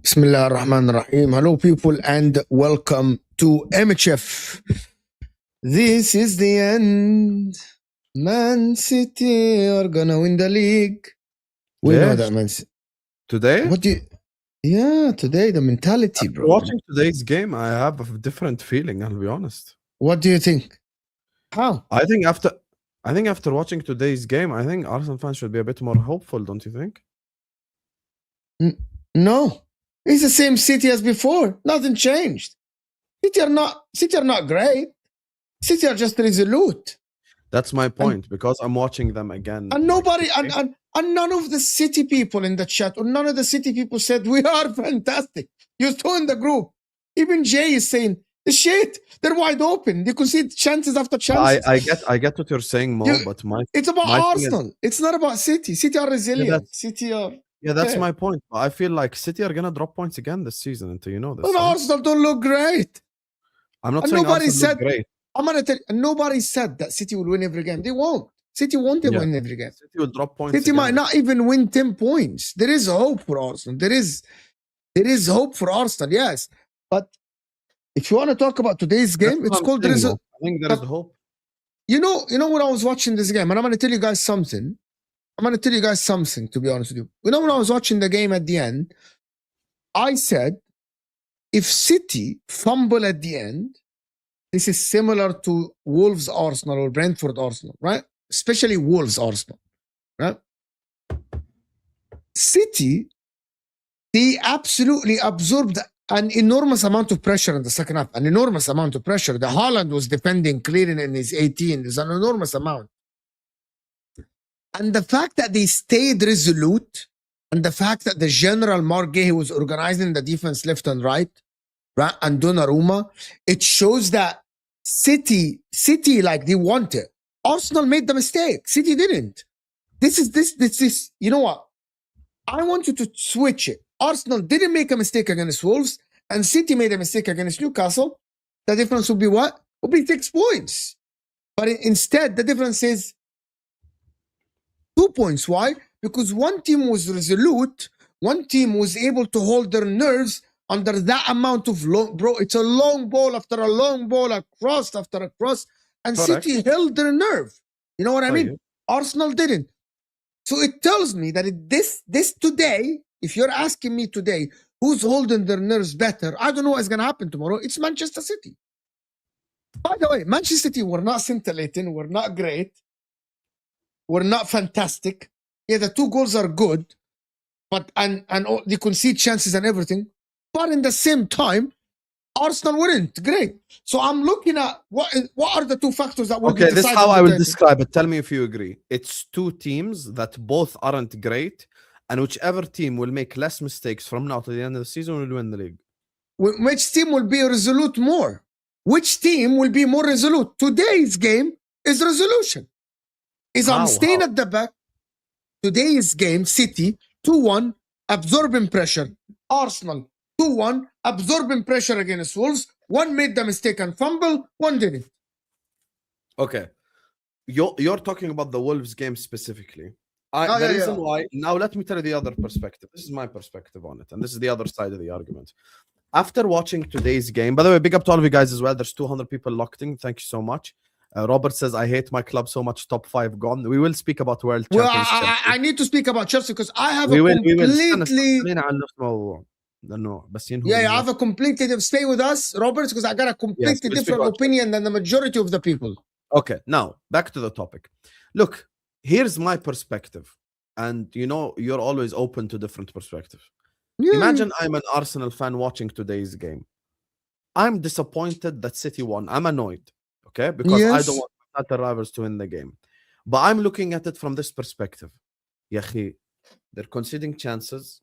Bismillah ar-Rahman ar-Rahim. Hello people and welcome to MHF. This is the end. Man City are gonna win the league. We know Yes. that, Man City. Today, What do you... Yeah, today the mentality, bro. watching today's game, I have a different feeling. I'll be honest. What do you think? How? I think after watching today's game, I think Arsenal fans should be a bit more hopeful. Don't you think? No. It's the same City as before. Nothing changed. City are not great. City are just resolute. That's my point, because I'm watching them again. And nobody, and none of the City people in the chat, or none of the City people said, we are fantastic. You saw in the group. Even Jay is saying, the shit, they're wide open. They concede chances after chances. I get what you're saying, Mo, but It's about my thing Arsenal. It's not about City. City are resilient. City are... Yeah, that's Yeah. my point. I feel like City are gonna drop points again this season, until you know this. But right? Arsenal don't look great. I'm not And saying nobody Arsenal look said- great. I'm going to tell you, nobody said that City will win every game. They won't. City won't Yeah. win every game. City will drop points. City again. might not even win 10 points. There is hope for Arsenal. There is hope for Arsenal, yes. But if you want to talk about today's game, That's it's what I'm called there saying, is a, Mo. I think there is hope. you know when I was watching this game, and I'm going to tell you guys something. To be honest with you. You know, when I was watching the game at the end, I said, if City fumble at the end, this is similar to Wolves Arsenal or Brentford Arsenal, right? Especially Wolves Arsenal, right? City, they absolutely absorbed an enormous amount of pressure in the second half, an enormous amount of pressure. The Haaland was defending, clearing in his 18. There's an enormous amount. And the fact that they stayed resolute, and the fact that the general Mark Gay was organizing the defense left and right, and Donnarumma, it shows that City, like they want it. Arsenal made the mistake. City didn't. This is, you know what? I want you to switch it. Arsenal didn't make a mistake against Wolves, and City made a mistake against Newcastle. The difference would be what? Would be 6 points. But instead, the difference is 2 points. Why? Because one team was resolute, one team was able to hold their nerves under that amount of long, bro. It's a long ball after a long ball, a cross after a cross, and Correct. City held their nerve. You know what I mean? you. Arsenal didn't. So it tells me that this today, if you're asking me today, who's holding their nerves better, I don't know what's going to happen tomorrow. It's Manchester City. By the way, Manchester City were not scintillating, were not great, were not fantastic. Yeah, the 2 goals are good, but and they concede chances and everything. But in the same time, Arsenal wouldn't. Great. So I'm looking at what are the two factors that will be Okay, this is deciding how I the will title. describe it. Tell me if you agree. It's two teams that both aren't great, and whichever team will make less mistakes from now to the end of the season will win the league. Which team will be resolute more? Which team will be more resolute? Today's game is resolution. I'm staying at the back. Today's game, City 2-1, absorbing pressure. Arsenal 2-1, absorbing pressure against Wolves. One made the mistake and fumble, one didn't. Okay. You're talking about the Wolves game specifically. The reason why, now let me tell you the other perspective. This is my perspective on it, and this is the other side of the argument. After watching today's game, by the way, big up to all of you guys as well. There's 200 people locked in. Thank you so much. Robert says, I hate my club so much. Top 5 gone. We will speak about World Champions. Well, I need to speak about Chelsea because I have I have a completely stay with us, Robert, because I got a completely different opinion than the majority of the people. Okay, now back to the topic. Look, here's my perspective, and you're always open to different perspectives. Imagine I'm an Arsenal fan watching today's game. I'm disappointed that City won. I'm annoyed, okay, because I don't want the rivals to win the game. But I'm looking at it from this perspective. Yahi, they're conceding chances.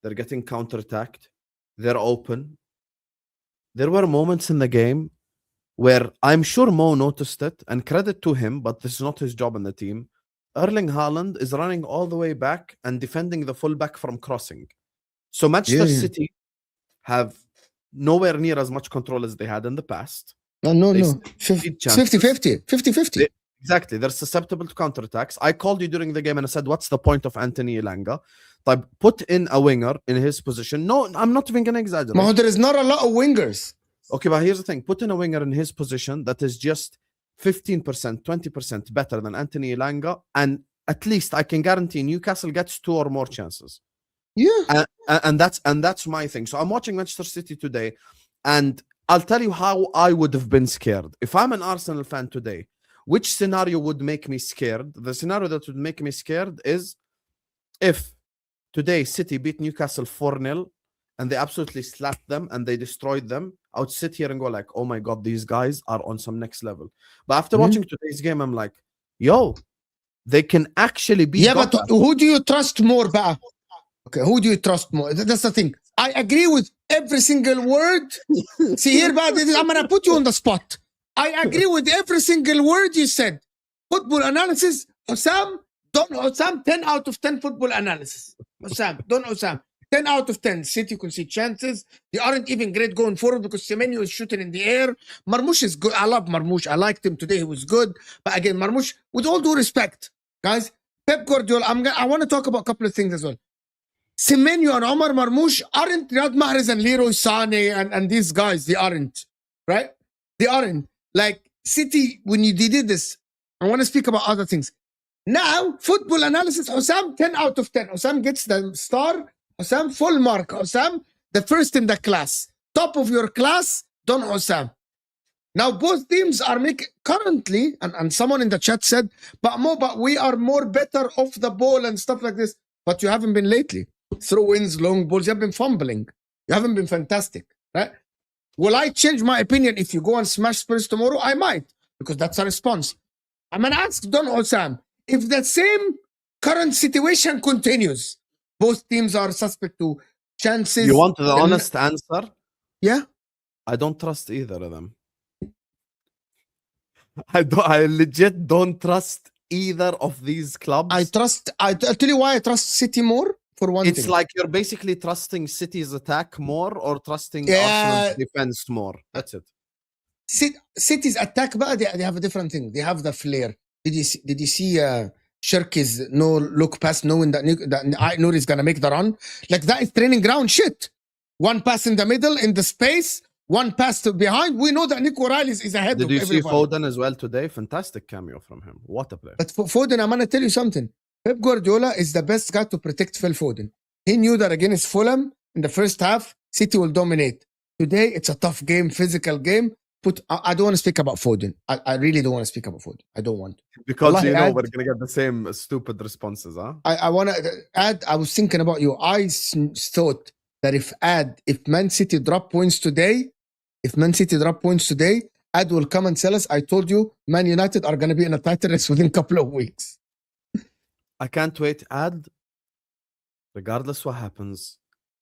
They're getting counterattacked. They're open. There were moments in the game where I'm sure Mo noticed it, and credit to him, but this is not his job in the team. Erling Haaland is running all the way back and defending the fullback from crossing. So Manchester City have nowhere near as much control as they had in the past. No. 50-50. Exactly. They're susceptible to counterattacks. I called you during the game and I said, what's the point of Anthony Elanga? Put in a winger in his position. No, I'm not even going to exaggerate. No, there is not a lot of wingers. Okay, but here's the thing. Put in a winger in his position that is just 15%, 20% better than Anthony Elanga, and at least I can guarantee Newcastle gets 2 or more chances. Yeah. And that's my thing. So I'm watching Manchester City today, and I'll tell you how I would have been scared. If I'm an Arsenal fan today, which scenario would make me scared? The scenario that would make me scared is if today City beat Newcastle 4-0 and they absolutely slapped them and they destroyed them, I would sit here and go like, oh my God, these guys are on some next level. But after watching today's game, I'm like, yo, they can actually be. Yeah, but who do you trust more, Ba? Okay, who do you trust more? That's the thing. I agree with every single word. See here, Ba, I'm going to put you on the spot. I agree with every single word you said. Football analysis, Osam, don't Osam, 10 out of 10 football analysis. Osam, don't Osam. 10 out of 10. City can see chances. They aren't even great going forward because Semenyo is shooting in the air. Marmoush is good. I love Marmoush. I liked him today. He was good. But again, Marmoush, with all due respect, guys, Pep Guardiola, I want to talk about a couple of things as well. Semenyo and Omar Marmoush aren't Riyad Mahrez and Leroy Sané and these guys. They aren't. Right? They aren't. Like City, when they did this, I want to speak about other things. Now, football analysis, Osam, 10 out of 10. Osam gets the star. Osam, full mark. Osam, the first in the class. Top of your class, Don Osam. Now, both teams are making, currently, and someone in the chat said, but we are more better off the ball and stuff like this. But you haven't been lately. Throw-ins, long balls, you have been fumbling. You haven't been fantastic, right? Will I change my opinion if you go and smash Spurs tomorrow? I might, because that's a response. I'm going to ask Don Osam, if the same current situation continues, both teams are suspect to chances. You want the honest answer? Yeah. I don't trust either of them. I legit don't trust either of these clubs. I'll tell you why I trust City more. For one it's thing. Like you're basically trusting City's attack more or trusting Arsenal's defense more. That's it. City's attack, they have a different thing. They have the flair. Did you see Shirky's no look pass, knowing that Noor is gonna make the run? Like that is training ground shit. One pass in the middle, in the space, one pass to behind. We know that Nico O'Reilly is ahead of everybody. Did you see Foden as well today? Fantastic cameo from him. What a player. But Foden, I'm gonna tell you something. Pep Guardiola is the best guy to protect Phil Foden. He knew that against Fulham in the first half, City will dominate. Today, it's a tough game, physical game. I don't want to speak about Foden. I really don't want to speak about Foden. I don't want. Because we're going to get the same stupid responses, huh? I want to add, I was thinking about you. I thought that if Man City drop points today, if Man City drop points today, Ad will come and tell us, I told you, Man United are going to be in a title race within a couple of weeks. I can't wait. Ad, regardless what happens,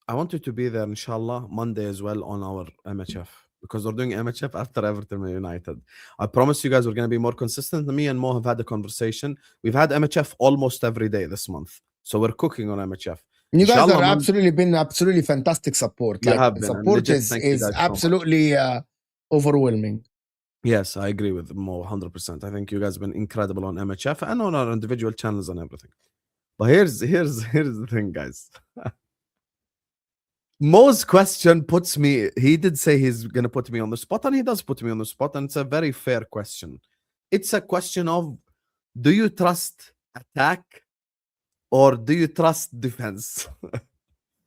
I want you to be there, inshallah, Monday as well on our MHF. Because we're doing MHF after Everton and United. I promise you guys we're going to be more consistent. Me and Mo have had a conversation. We've had MHF almost every day this month. So we're cooking on MHF. You guys are absolutely fantastic support. You have been. Support is absolutely overwhelming. Yes, I agree with Mo 100%. I think you guys have been incredible on MHF and on our individual channels and everything. But here's the thing, guys. Mo's question puts me, he did say he's going to put me on the spot, and he does put me on the spot, and it's a very fair question. It's a question of, do you trust attack or do you trust defense?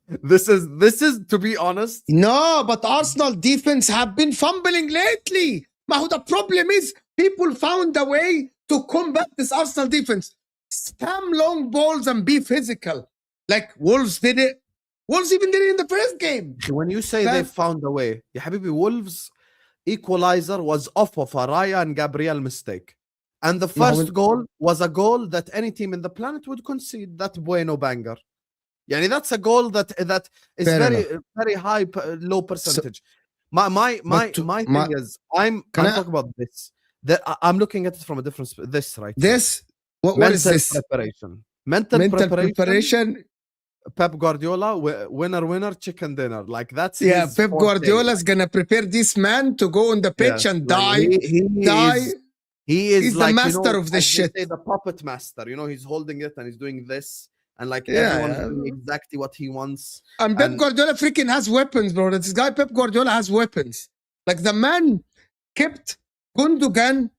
This is to be honest. No, but Arsenal defense have been fumbling lately. The problem is people found a way to combat this Arsenal defense. Spam long balls and be physical. Like Wolves did it. Wolves even did it in the first game. When you say they found a way, Ya Habibi, Wolves equalizer was off of a Raya and Gabriel mistake. And the first goal was a goal that any team in the planet would concede. That Bueno banger. Yani that's a goal that is very high, low percentage. So, my thing is, I'm talking about this. I'm looking at it from a different. This right. This what is this? Preparation. Mental preparation. Pep Guardiola, winner, chicken dinner. Like that's Pep Guardiola is gonna prepare this man to go on the pitch and die. He's like, the master of this shit. The puppet master. He's holding it and he's doing this. And like everyone's doing exactly what he wants. And Pep Guardiola freaking has weapons, bro. This guy Pep Guardiola has weapons. Like the man kept Gundogan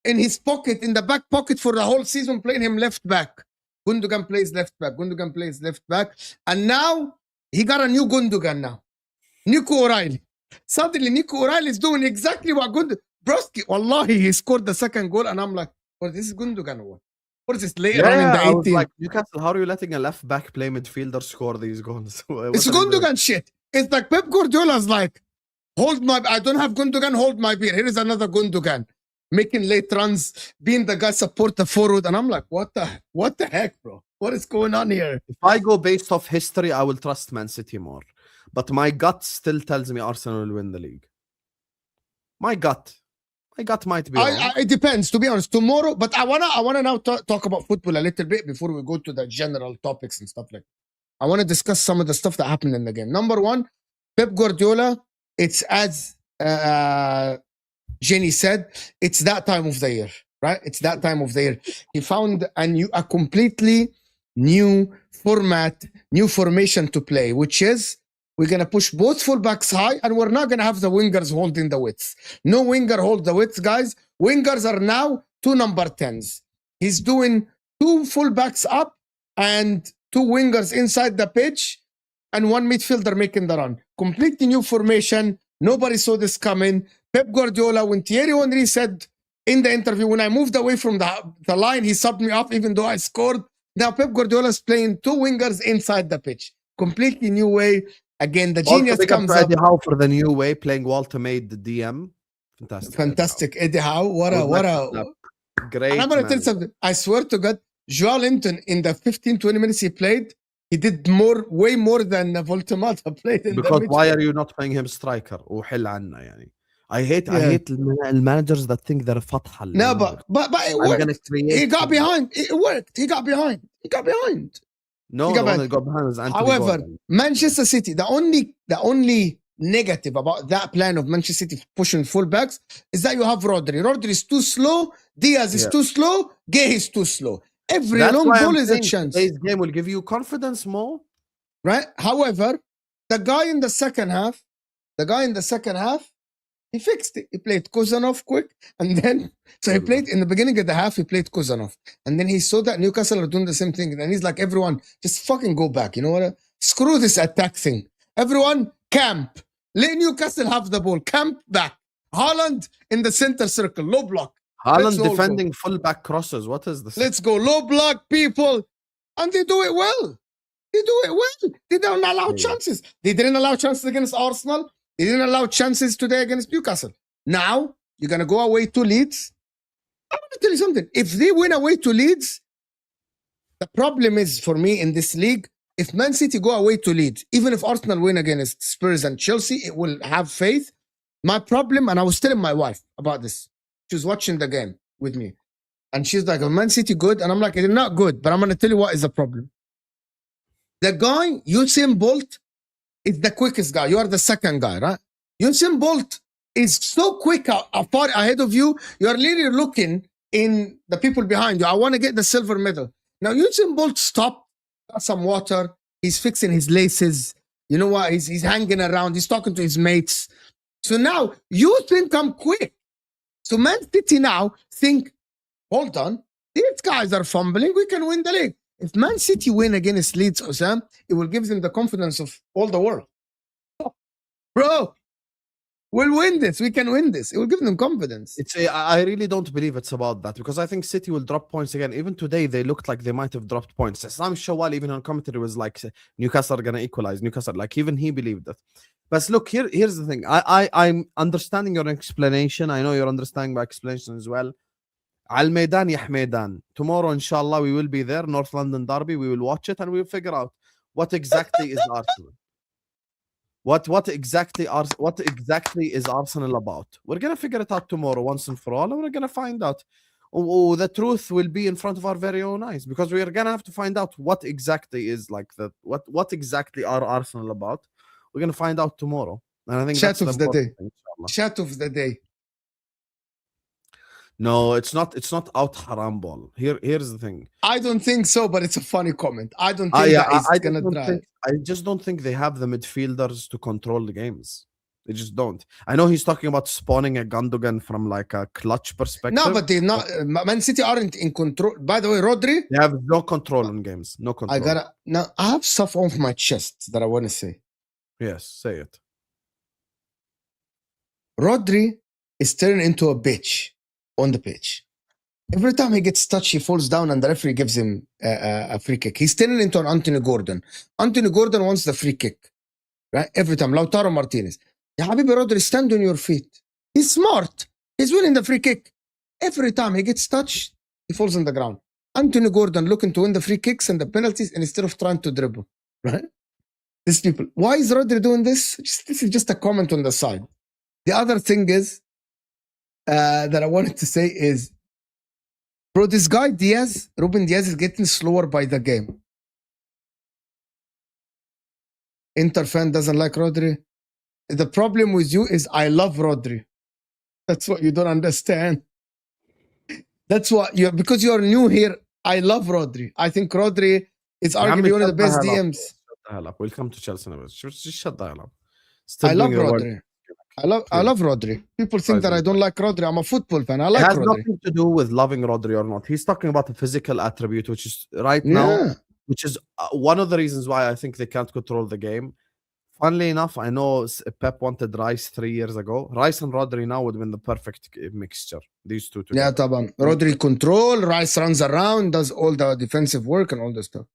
in his pocket, in the back pocket for the whole season, playing him left back. Gundogan plays left back. Gundogan plays left back. And now he got a new Gundogan now. Nico O'Reilly. Suddenly Nico O'Reilly is doing exactly what Broski. Wallahi, he scored the second goal and I'm like, well, this is Gundogan or what? What is this later on in the 18th? Like, Newcastle, how are you letting a left back play midfielder score these goals? It's Gundogan shit. It's like Pep Guardiola's like, I don't have Gundogan, hold my beer. Here is another Gundogan. Making late runs, being the guy support the forward. And I'm like, what the heck, bro? What is going on here? If I go based off history, I will trust Man City more. But my gut still tells me Arsenal will win the league. My gut might be wrong. It depends, to be honest. Tomorrow, but I wanna now talk about football a little bit before we go to the general topics and stuff like that. I want to discuss some of the stuff that happened in the game. Number one, Pep Guardiola, it's as Jenny said, it's that time of the year, right? It's that time of the year. He found a completely new format, new formation to play, which is we're going to push both fullbacks high and we're not going to have the wingers holding the widths. No winger hold the widths, guys. Wingers are now 2 number 10s. He's doing 2 fullbacks up and 2 wingers inside the pitch and 1 midfielder making the run. Completely new formation. Nobody saw this coming. Pep Guardiola, when Thierry Henry said in the interview, when I moved away from the line, he subbed me off even though I scored. Now Pep Guardiola is playing 2 wingers inside the pitch. Completely new way. Again, the genius comes up. Eddie Howe for the new way, playing Walter Made the DM. Fantastic. Eddie Howe. What a great. And I'm going to tell you something. I swear to God, Joao Linton, in the 15-20 minutes he played, he did way more than Ultimatum played. Because why are you not playing him striker? I hate the managers that think they're fathal. No, but it worked. He got behind. It worked. He got behind. No, the one that got behind was Anthony However, Gordon. Manchester City, the only negative about that plan of Manchester City pushing fullbacks is that you have Rodri. Rodri is too slow. Diaz is too slow. Gay is too slow. Every long ball is a chance. Today's game will give you confidence more. Right? However, the guy in the second half, he fixed it. He played Kozanov quick. And then, he played in the beginning of the half, he played Kozanov. And then he saw that Newcastle are doing the same thing. And he's like, everyone, just fucking go back. You know what? Screw this attack thing. Everyone, camp. Let Newcastle have the ball. Camp back. Haaland in the center circle. Low block. Haaland defending full-back crosses. What is this? Let's go. Low block, people. And they do it well. They don't allow chances. They didn't allow chances against Arsenal. They didn't allow chances today against Newcastle. Now, you're going to go away to Leeds. I'm going to tell you something. If they win away to Leeds, the problem is for me in this league, if Man City go away to Leeds, even if Arsenal win against Spurs and Chelsea, it will have faith. My problem, and I was telling my wife about this. She was watching the game with me. And she's like, Man City good? And I'm like, they're not good, but I'm going to tell you what is the problem. The guy, Usain Bolt, is the quickest guy. You are the second guy, right? Usain Bolt is so quick, far ahead of you. You are literally looking in the people behind you. I want to get the silver medal. Now, Usain Bolt stopped, got some water. He's fixing his laces. You know what? He's hanging around. He's talking to his mates. So now you think I'm quick. So Man City now think, hold on, these guys are fumbling. We can win the league. If Man City win against Leeds, Osam, it will give them the confidence of all the world. Bro, we'll win this. We can win this. It will give them confidence. I really don't believe it's about that because I think City will drop points again. Even today, they looked like they might have dropped points. Sam Shawwal, even on commentary, was like, Newcastle are going to equalize. Newcastle, like even he believed that. But look, here's the thing. I'm understanding your explanation. I know you're understanding my explanation as well. Al Maidan ya Maidan. Tomorrow, inshallah, we will be there. North London Derby. We will watch it and we'll figure out what exactly is Arsenal. What exactly is Arsenal about? We're gonna figure it out tomorrow once and for all, and we're gonna find out. The truth will be in front of our very own eyes because we are gonna have to find out what exactly is like that. What exactly are Arsenal about? We're gonna find out tomorrow, and I think Chat that's of the day. thing, Chat of the day. No, it's not out haram ball. Here's the thing. I don't think so, but it's a funny comment. I don't think that is gonna drive. I just don't think they have the midfielders to control the games. They just don't. I know he's talking about spawning a Gundogan from like a clutch perspective. No, but they're not. Man City aren't in control. By the way, Rodri, they have no control in games. No control. I have stuff off my chest that I want to say. Yes, say it. Rodri is turning into a bitch on the pitch. Every time he gets touched, he falls down and the referee gives him a free kick. He's turning into an Anthony Gordon. Anthony Gordon wants the free kick. Right? Every time. Lautaro Martinez. Ya Habibi, Rodri, stand on your feet. He's smart. He's winning the free kick. Every time he gets touched, he falls on the ground. Anthony Gordon looking to win the free kicks and the penalties and instead of trying to dribble. Right? These people. Why is Rodri doing this? This is just a comment on the side. The other thing is, that I wanted to say is, bro, this guy Diaz, Ruben Diaz, is getting slower by the game. Inter fan doesn't like Rodri. The problem with you is I love Rodri. That's what you don't understand. That's what because you're new here. I love Rodri. I think Rodri is arguably one of the best DMs. We'll come to Chelsea. Just shut the hell up. I love Rodri. I love Rodri. People think that I don't like Rodri. I'm a football fan. I like Rodri. It has nothing to do with loving Rodri or not. He's talking about a physical attribute, which is now, which is one of the reasons why I think they can't control the game. Funnily enough, I know Pep wanted Rice 3 years ago. Rice and Rodri now would have been the perfect mixture. These two together. Yeah, taban. Rodri control, Rice runs around, does all the defensive work and all the stuff.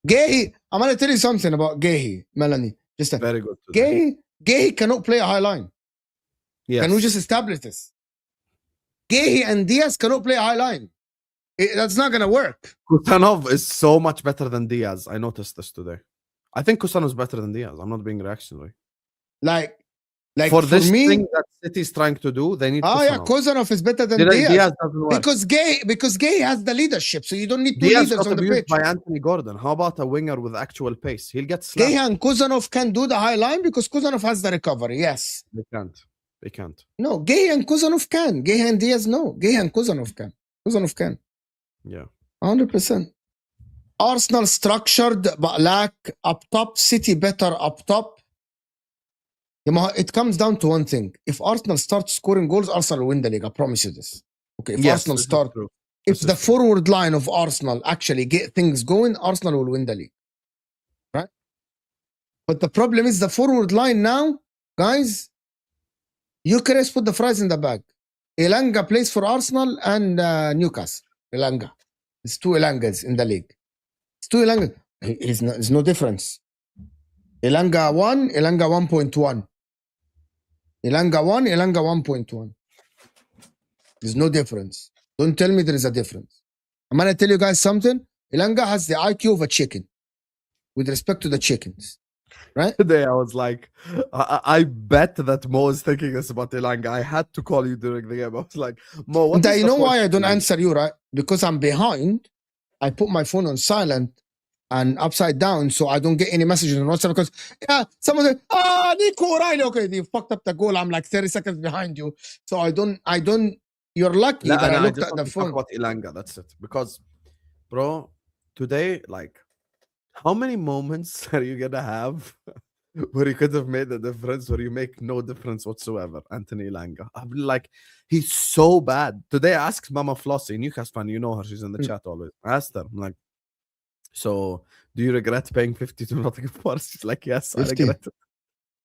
Gehi, I'm going to tell you something about Gehi, Melanie. Very good. Gehi cannot play a high line. Yes. Can we just establish this? Gehi and Diaz cannot play a high line. That's not going to work. Kusanov is so much better than Diaz. I noticed this today. I think Kusanov is better than Diaz. I'm not being reactionary. Like for this thing that City is trying to do, they need Kusanov. Yeah, Kusanov is better than Diaz because Gay has the leadership, so you don't need two leaders on the pitch. By Anthony Gordon. How about a winger with actual pace? He'll get slapped. Gay and Kusanov can do the high line because Kusanov has the recovery. Yes, they can't. No, Gay and Kusanov can. Gay and Diaz no. Gay and Kusanov can. Kusanov can. Yeah, 100%. Arsenal structured but lack up top. City better up top. It comes down to one thing. If Arsenal starts scoring goals, Arsenal will win the league. I promise you this. Okay, if Arsenal start, if the forward line of Arsenal actually get things going, Arsenal will win the league. Right? But the problem is the forward line now, guys, Eucharist put the fries in the bag. Elanga plays for Arsenal and Newcastle. Elanga. It's two Elangas in the league. It's two Elanga. There's no difference. Elanga 1, Elanga 1.1. Elanga 1, Elanga 1.1. There's no difference. Don't tell me there is a difference. I'm gonna tell you guys something. Elanga has the IQ of a chicken, with respect to the chickens, right? Today I was like, I bet that Mo is thinking this about Elanga. I had to call you during the game. I was like, Mo, what is You the know why I point don't of answer you, right? Because I'm behind. I put my phone on silent and upside down so I don't get any messages on WhatsApp because someone said, Nico O'Reilly, okay, you fucked up the goal. I'm like 30 seconds behind you. So I don't, you're lucky that I I looked just at want the to talk phone. about Elanga. That's it. Because, bro, today, like, how many moments are you gonna have where you could have made a difference, where you make no difference whatsoever? Anthony Elanga. I'm like, he's so bad. Today I asked Mama Flossie, Newcastle fan, you know her, she's in the chat always. I asked her, I'm like, so do you regret paying 50 to Nottingham Forest? She's like, yes, 50. I regret it.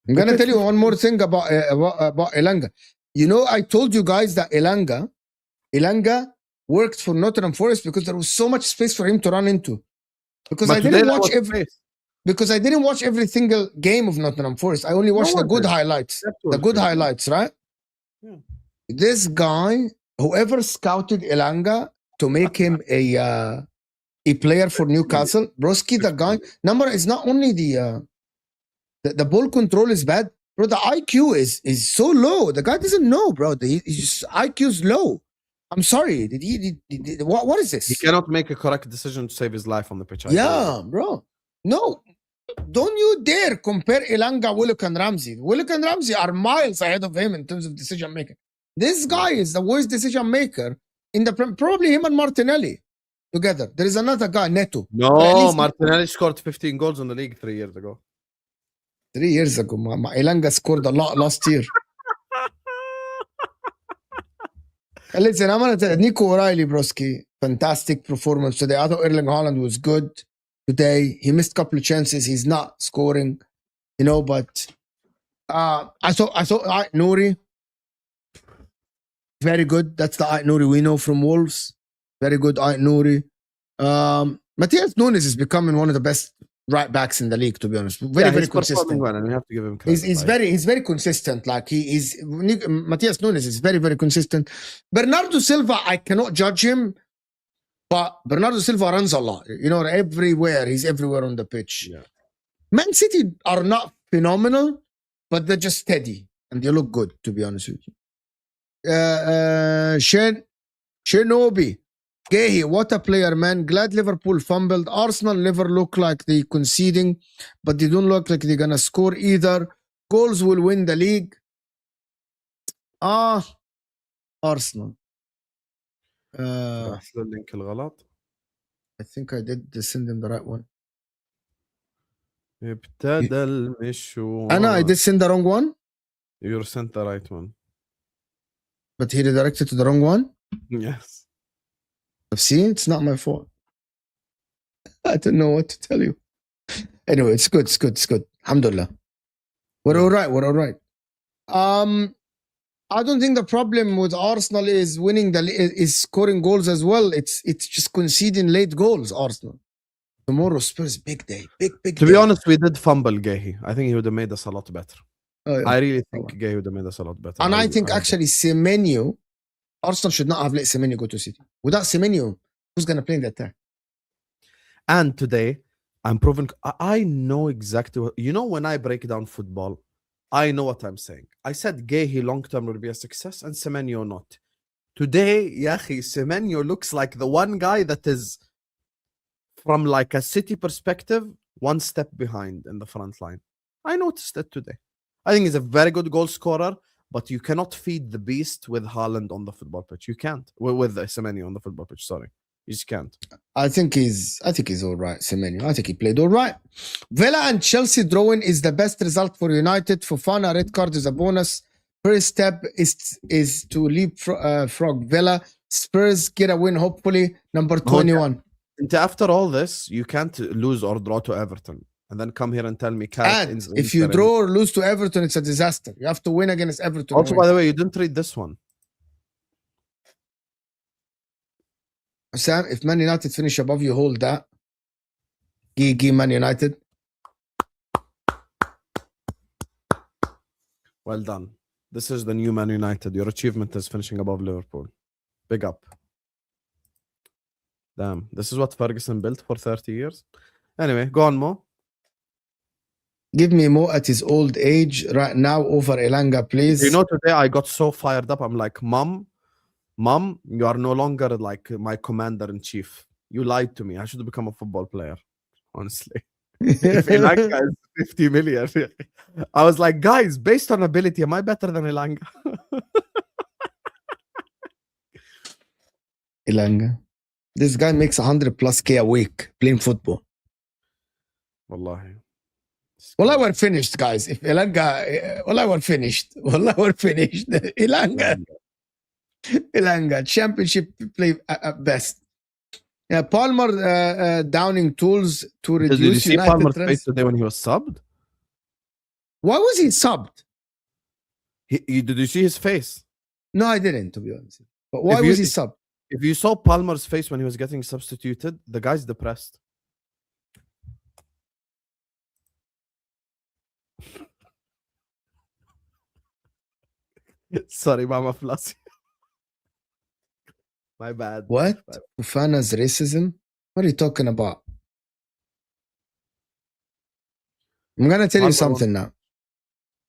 I'm gonna tell you one more thing about Elanga. You know, I told you guys that Elanga worked for Nottingham Forest because there was so much space for him to run into. Because I didn't watch every single game of Nottingham Forest. I only watched the good highlights. The good highlights, right? Yeah. This guy, whoever scouted Elanga to make him a player for Newcastle, Broski, the guy, number is not only the ball control is bad, bro. The IQ is so low. The guy doesn't know, bro. His IQ's low. I'm sorry. What is this? He cannot make a correct decision to save his life on the pitch. Yeah, bro. No, don't you dare compare Elanga, Willock, and Ramsey. Willock and Ramsey are miles ahead of him in terms of decision making. This guy is the worst decision maker in the probably him and Martinelli together. There is another guy, Neto. No, Martinelli scored 15 goals in the league 3 years ago. 3 years ago, Elanga scored a lot last year. Listen, I'm gonna tell you, Nico O'Reilly, broski, fantastic performance today. I thought Erling Haaland was good today. He missed a couple of chances. He's not scoring, you know. But I thought Nouri, very good. That's the Nouri we know from Wolves. Very good, Nouri. Matthias Nunes is becoming one of the best right backs in the league, to be honest. Very consistent. Well, and we have to give him credit. He's very consistent. Like Matthias Nunes is very consistent. Bernardo Silva, I cannot judge him, but Bernardo Silva runs a lot. You know, everywhere. He's everywhere on the pitch. Yeah. Man City are not phenomenal, but they're just steady and they look good, to be honest with you. Shinobi. Gehi, what a player, man. Glad Liverpool fumbled. Arsenal never look like they conceding, but they don't look like they're going to score either. Goals will win the league. Arsenal. I think I did send him the right one. I did send the wrong one? You sent the right one. But he redirected to the wrong one? Yes. See, it's not my fault. I don't know what to tell you. Anyway, it's good. Alhamdulillah. We're all right. I don't think the problem with Arsenal is is scoring goals as well. It's just conceding late goals, Arsenal. Tomorrow, Spurs, big day. Big To be honest, we did fumble Gehi. I think he would have made us a lot better. Oh, yeah. I really think Gehi would have made us a lot better. And I think actually Semenyo, Arsenal should not have let Semenyo go to City. Without Semenyo, who's going to play in the attack? And today, I'm proving I know exactly what, you know, when I break down football, I know what I'm saying. I said Gehi long-term will be a success and Semenyo not. Today, Yahi, Semenyo looks like the one guy that is, from like a City perspective, one step behind in the front line. I noticed it today. I think he's a very good goal scorer, but you cannot feed the beast with Haaland on the football pitch. You can't. With Semenyo on the football pitch, sorry. You just can't. I think he's all right, Semenyo. I think he played all right. Villa and Chelsea drawing is the best result for United. Fofana red card is a bonus. First step is to leapfrog Villa. Spurs get a win, hopefully. Number 21. After all this, you can't lose or draw to Everton. And then come here and tell me if you draw or lose to Everton, it's a disaster. You have to win against Everton. Also, by the way, you didn't read this one. Sam, if Man United finish above you, hold that. Gigi Man United. Well done. This is the new Man United. Your achievement is finishing above Liverpool. Big up. Damn. This is what Ferguson built for 30 years. Anyway, go on, Mo. Give me Mo at his old age right now over Elanga, please. You know, today I got so fired up. I'm like, Mom, you are no longer like my commander-in-chief. You lied to me. I should become a football player, honestly. If Elanga is 50 million. I was like, guys, based on ability, am I better than Elanga? Elanga. This guy makes 100+ K a week playing football. Wallahi. Wallah, we're finished, guys. If Elanga, Wallah, we're finished. Wallah, we're finished. Elanga, championship play at best. Yeah, Palmer downing tools to reduce Did you see United Palmer's trends. face today when he was subbed? Why was he subbed? Did you see his face? No, I didn't, to be honest. But why was he subbed? If you saw Palmer's face when he was getting substituted, the guy's depressed. Sorry, Mama Flassi. My bad. What? Fofana's racism? What are you talking about? I'm going to tell you something now.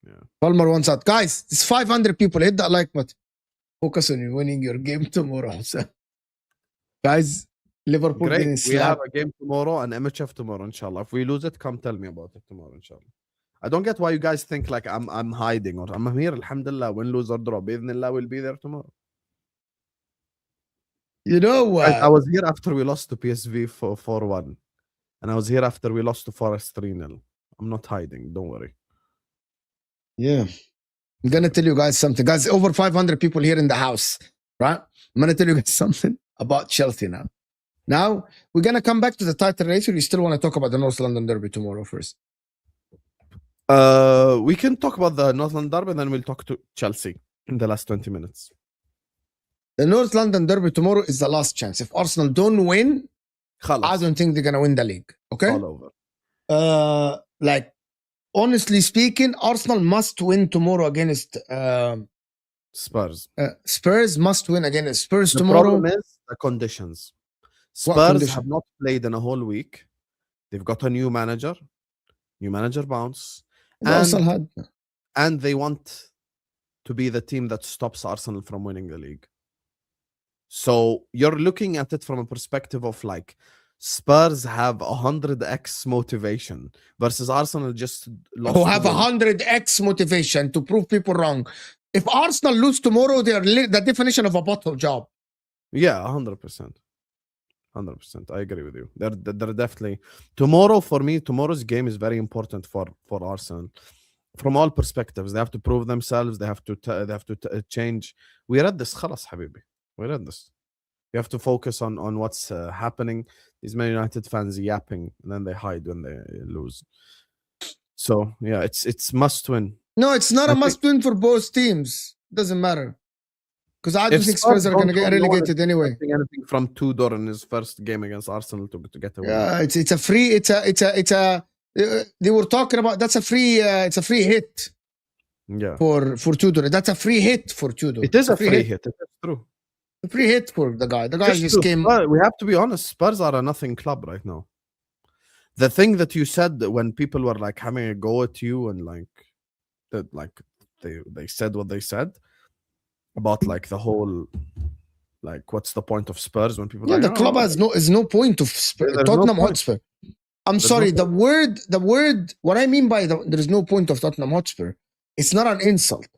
Yeah. Palmer wants out. Guys, it's 500 people. Hit that like button. Focus on you winning your game tomorrow. Guys, Liverpool Great. getting We slapped. have a game tomorrow and MHF tomorrow, inshallah. If we lose it, come tell me about it tomorrow, inshallah. I don't get why you guys think like I'm hiding or I'm here, alhamdulillah. Win, lose, or draw. Bismillah, we'll be there tomorrow. You know what? I was here after we lost to PSV for 4-1. And I was here after we lost to Forest 3-0. I'm not hiding. Don't worry. Yeah. I'm going to tell you guys something. Guys, over 500 people here in the house, right? I'm going to tell you guys something about Chelsea now. Now, we're going to come back to the title race, or you still want to talk about the North London Derby tomorrow first? We can talk about the North London Derby, and then we'll talk to Chelsea in the last 20 minutes. The North London Derby tomorrow is the last chance. If Arsenal don't win, I don't think they're going to win the league. Okay? All over. Like, honestly speaking, Arsenal must win tomorrow against Spurs. Spurs must win against Spurs The tomorrow. problem is the conditions. Spurs have not played in a whole week. They've got a new manager bounce. And they want to be the team that stops Arsenal from winning the league. So you're looking at it from a perspective of like Spurs have 100x motivation versus Arsenal just lost. Who have 100x motivation to prove people wrong. If Arsenal lose tomorrow, they're the definition of a bottle job. Yeah, 100%. 100%. I agree with you. They're definitely tomorrow. For me, tomorrow's game is very important for Arsenal from all perspectives. They have to prove themselves. They have to change. We read this, خلاص حبيبي. We read this. You have to focus on what's happening. These Man United fans yapping, and then they hide when they lose. So yeah, it's must win. No, it's not a must win for both teams. Doesn't matter. Because I don't think Spurs are going to get relegated anyway. Anything from Tudor in his first game against Arsenal to get away. Yeah, it's a free. It's a. They were talking about that's a free. It's a free hit. Yeah. For Tudor, that's a free hit for Tudor. It is a free hit. It is true. A free hit for the guy. The guy just came. We have to be honest. Spurs are a nothing club right now. The thing that you said when people were like having a go at you and like that, like they said what they said about like the whole, like what's the point of Spurs when people? Yeah, like, the club has no point of Tottenham Hotspur. I'm sorry. The word. What I mean by there is no point of Tottenham Hotspur. It's not an insult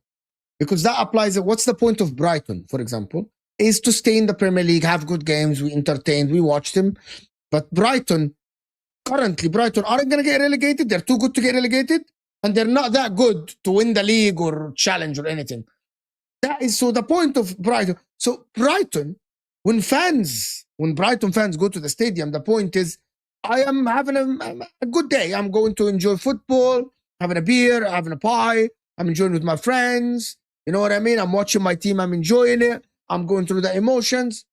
because that applies. What's the point of Brighton, for example, is to stay in the Premier League, have good games, we entertained, we watched them. But Brighton aren't going to get relegated. They're too good to get relegated, and they're not that good to win the league or challenge or anything. That is so the point of Brighton. So Brighton, when Brighton fans go to the stadium, the point is, I am having a good day. I'm going to enjoy football, having a beer, having a pie. I'm enjoying with my friends. You know what I mean? I'm watching my team. I'm enjoying it. I'm going through the emotions.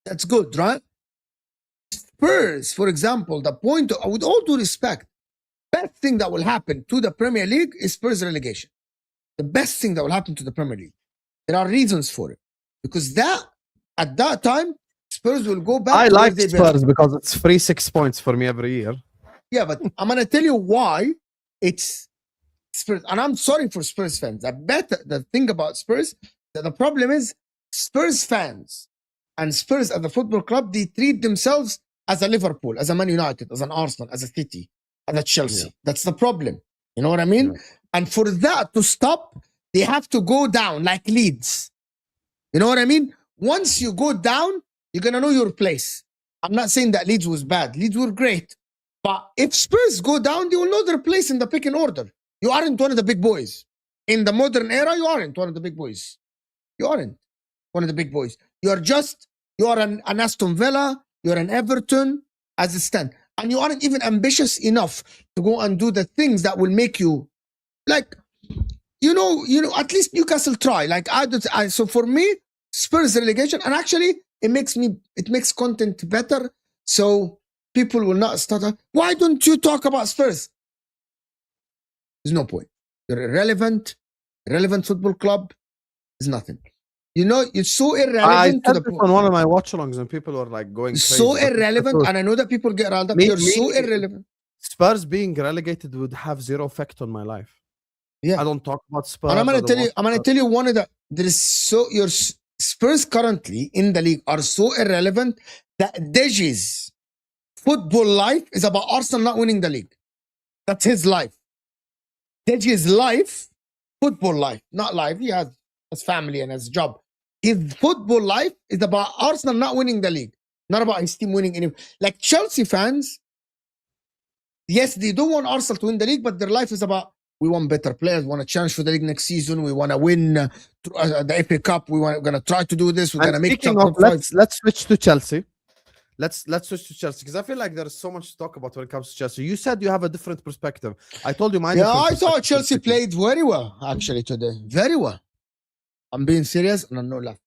That's good, right? Spurs, for example, the point, with all due respect, best thing that will happen to the Premier League is Spurs relegation. the best thing that will happen to the Premier League. There are reasons for it. Because at that time, Spurs will go back. I like Spurs because it's free 6 points for me every year. Yeah, but I'm going to tell you why it's Spurs. And I'm sorry for Spurs fans. I bet the thing about Spurs, that the problem is Spurs fans and Spurs as a football club, they treat themselves as a Liverpool, as a Man United, as an Arsenal, as a City, as a Chelsea. Yeah. That's the problem. You know what I mean? Yeah. And for that to stop, they have to go down like Leeds. You know what I mean? Once you go down, you're going to know your place. I'm not saying that Leeds was bad. Leeds were great. But if Spurs go down, they will know their place in the picking order. You aren't one of the big boys. In the modern era, you aren't one of the big boys. You aren't one of the big boys. You are an Aston Villa, you're an Everton as it stands. And you aren't even ambitious enough to go and do the things that will make you, like, you know, at least Newcastle try. Like, so for me, Spurs relegation, and actually, it makes content better. So people will not start, why don't you talk about Spurs? There's no point. You're irrelevant football club is nothing. You know, it's so irrelevant to the point. On one of my watch-alongs and people were like going crazy. So irrelevant, and I know that people get riled up. You're so irrelevant. Spurs being relegated would have zero effect on my life. Yeah, I don't talk about Spurs. And I'm gonna tell you one of the your Spurs currently in the league are so irrelevant that Deji's football life is about Arsenal not winning the league. That's his life. Deji's life, football life, not life. He has his family and his job. His football life is about Arsenal not winning the league, not about his team winning any. Like Chelsea fans, yes, they don't want Arsenal to win the league, but their life is about, we want better players, we want a chance for the league next season, we want to win the FA Cup, we're going to try to do this, we're going to make top five. Let's switch to Chelsea. Let's switch to Chelsea, because I feel like there's so much to talk about when it comes to Chelsea. You said you have a different perspective. I told you mine. Yeah, I thought Chelsea played very well, actually, today. Very well. I'm being serious, and I'm not laughing.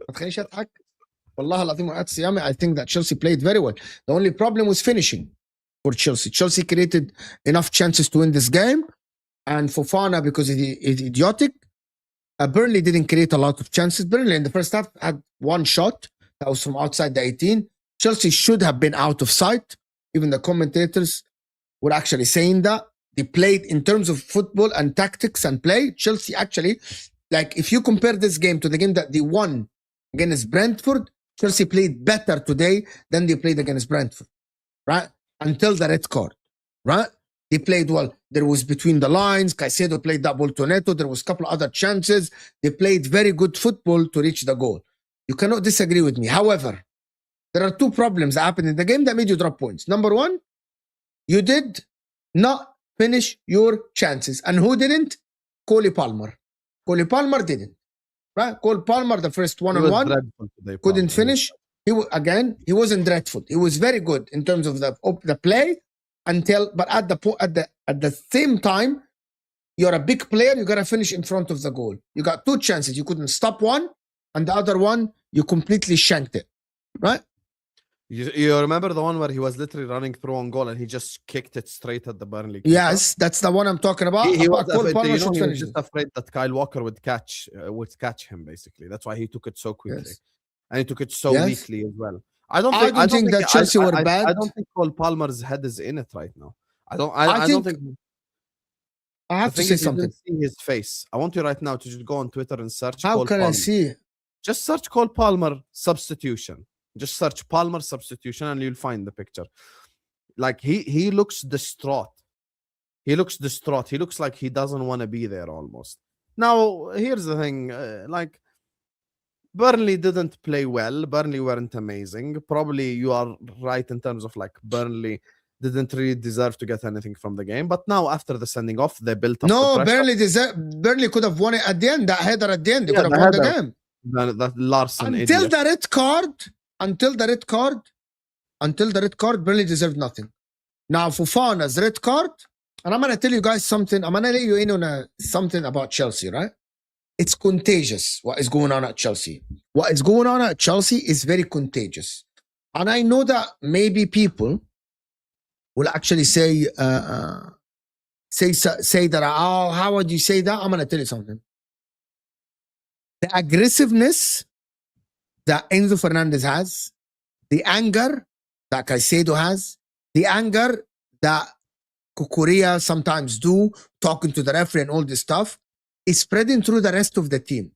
I think that Chelsea played very well. The only problem was finishing for Chelsea. Chelsea created enough chances to win this game, and Fofana, because he's idiotic, Burnley didn't create a lot of chances. Burnley in the first half had one shot that was from outside the 18. Chelsea should have been out of sight. Even the commentators were actually saying that. They played in terms of football and tactics and play. Chelsea actually, like if you compare this game to the game that they won against Brentford, Chelsea played better today than they played against Brentford, right? Until the red card, right? They played well. There was between the lines. Caicedo played that ball to Neto. There was a couple of other chances. They played very good football to reach the goal. You cannot disagree with me. However, there are two problems that happened in the game that made you drop points. Number one, you did not finish your chances. And who didn't? Cole Palmer. Cole Palmer didn't. Right? Cole Palmer, the first one-on-one, couldn't finish. He wasn't dreadful. He was very good in terms of the play but at the same time, you're a big player, you gotta finish in front of the goal. You got two chances. You couldn't stop one, and the other one, you completely shanked it. Right? You remember the one where he was literally running through on goal and he just kicked it straight at the Burnley keeper? Yes, that's the one I'm talking about. He was just afraid that Kyle Walker would catch him, basically. That's why he took it so quickly. Yes. And he took it so weakly as well. I don't think that Chelsea were bad. I don't think Cole Palmer's head is in it right now. I don't think I have to say something. See his face. I want you right now to just go on Twitter and search How Cole can Palmer. I see? Just search Cole Palmer substitution. Just search Palmer substitution and you'll find the picture. Like he looks distraught. He looks like he doesn't want to be there almost. Now, here's the thing. Like, Burnley didn't play well. Burnley weren't amazing. Probably you are right in terms of like Burnley didn't really deserve to get anything from the game. But now after the sending off, they built up. No, Burnley could have won it at the end. That header at the end, they could have won the game. That Larson until the red card, Burnley deserved nothing. Now Fofana's red card, and I'm gonna tell you guys something. I'm gonna let you in on something about Chelsea, right? It's contagious what is going on at Chelsea. What is going on at Chelsea is very contagious. And I know that maybe people will actually say, say that, oh, how would you say that? I'm going to tell you something. The aggressiveness that Enzo Fernandez has, the anger that Caicedo has, the anger that Cucurella sometimes do, talking to the referee and all this stuff, is spreading through the rest of the team.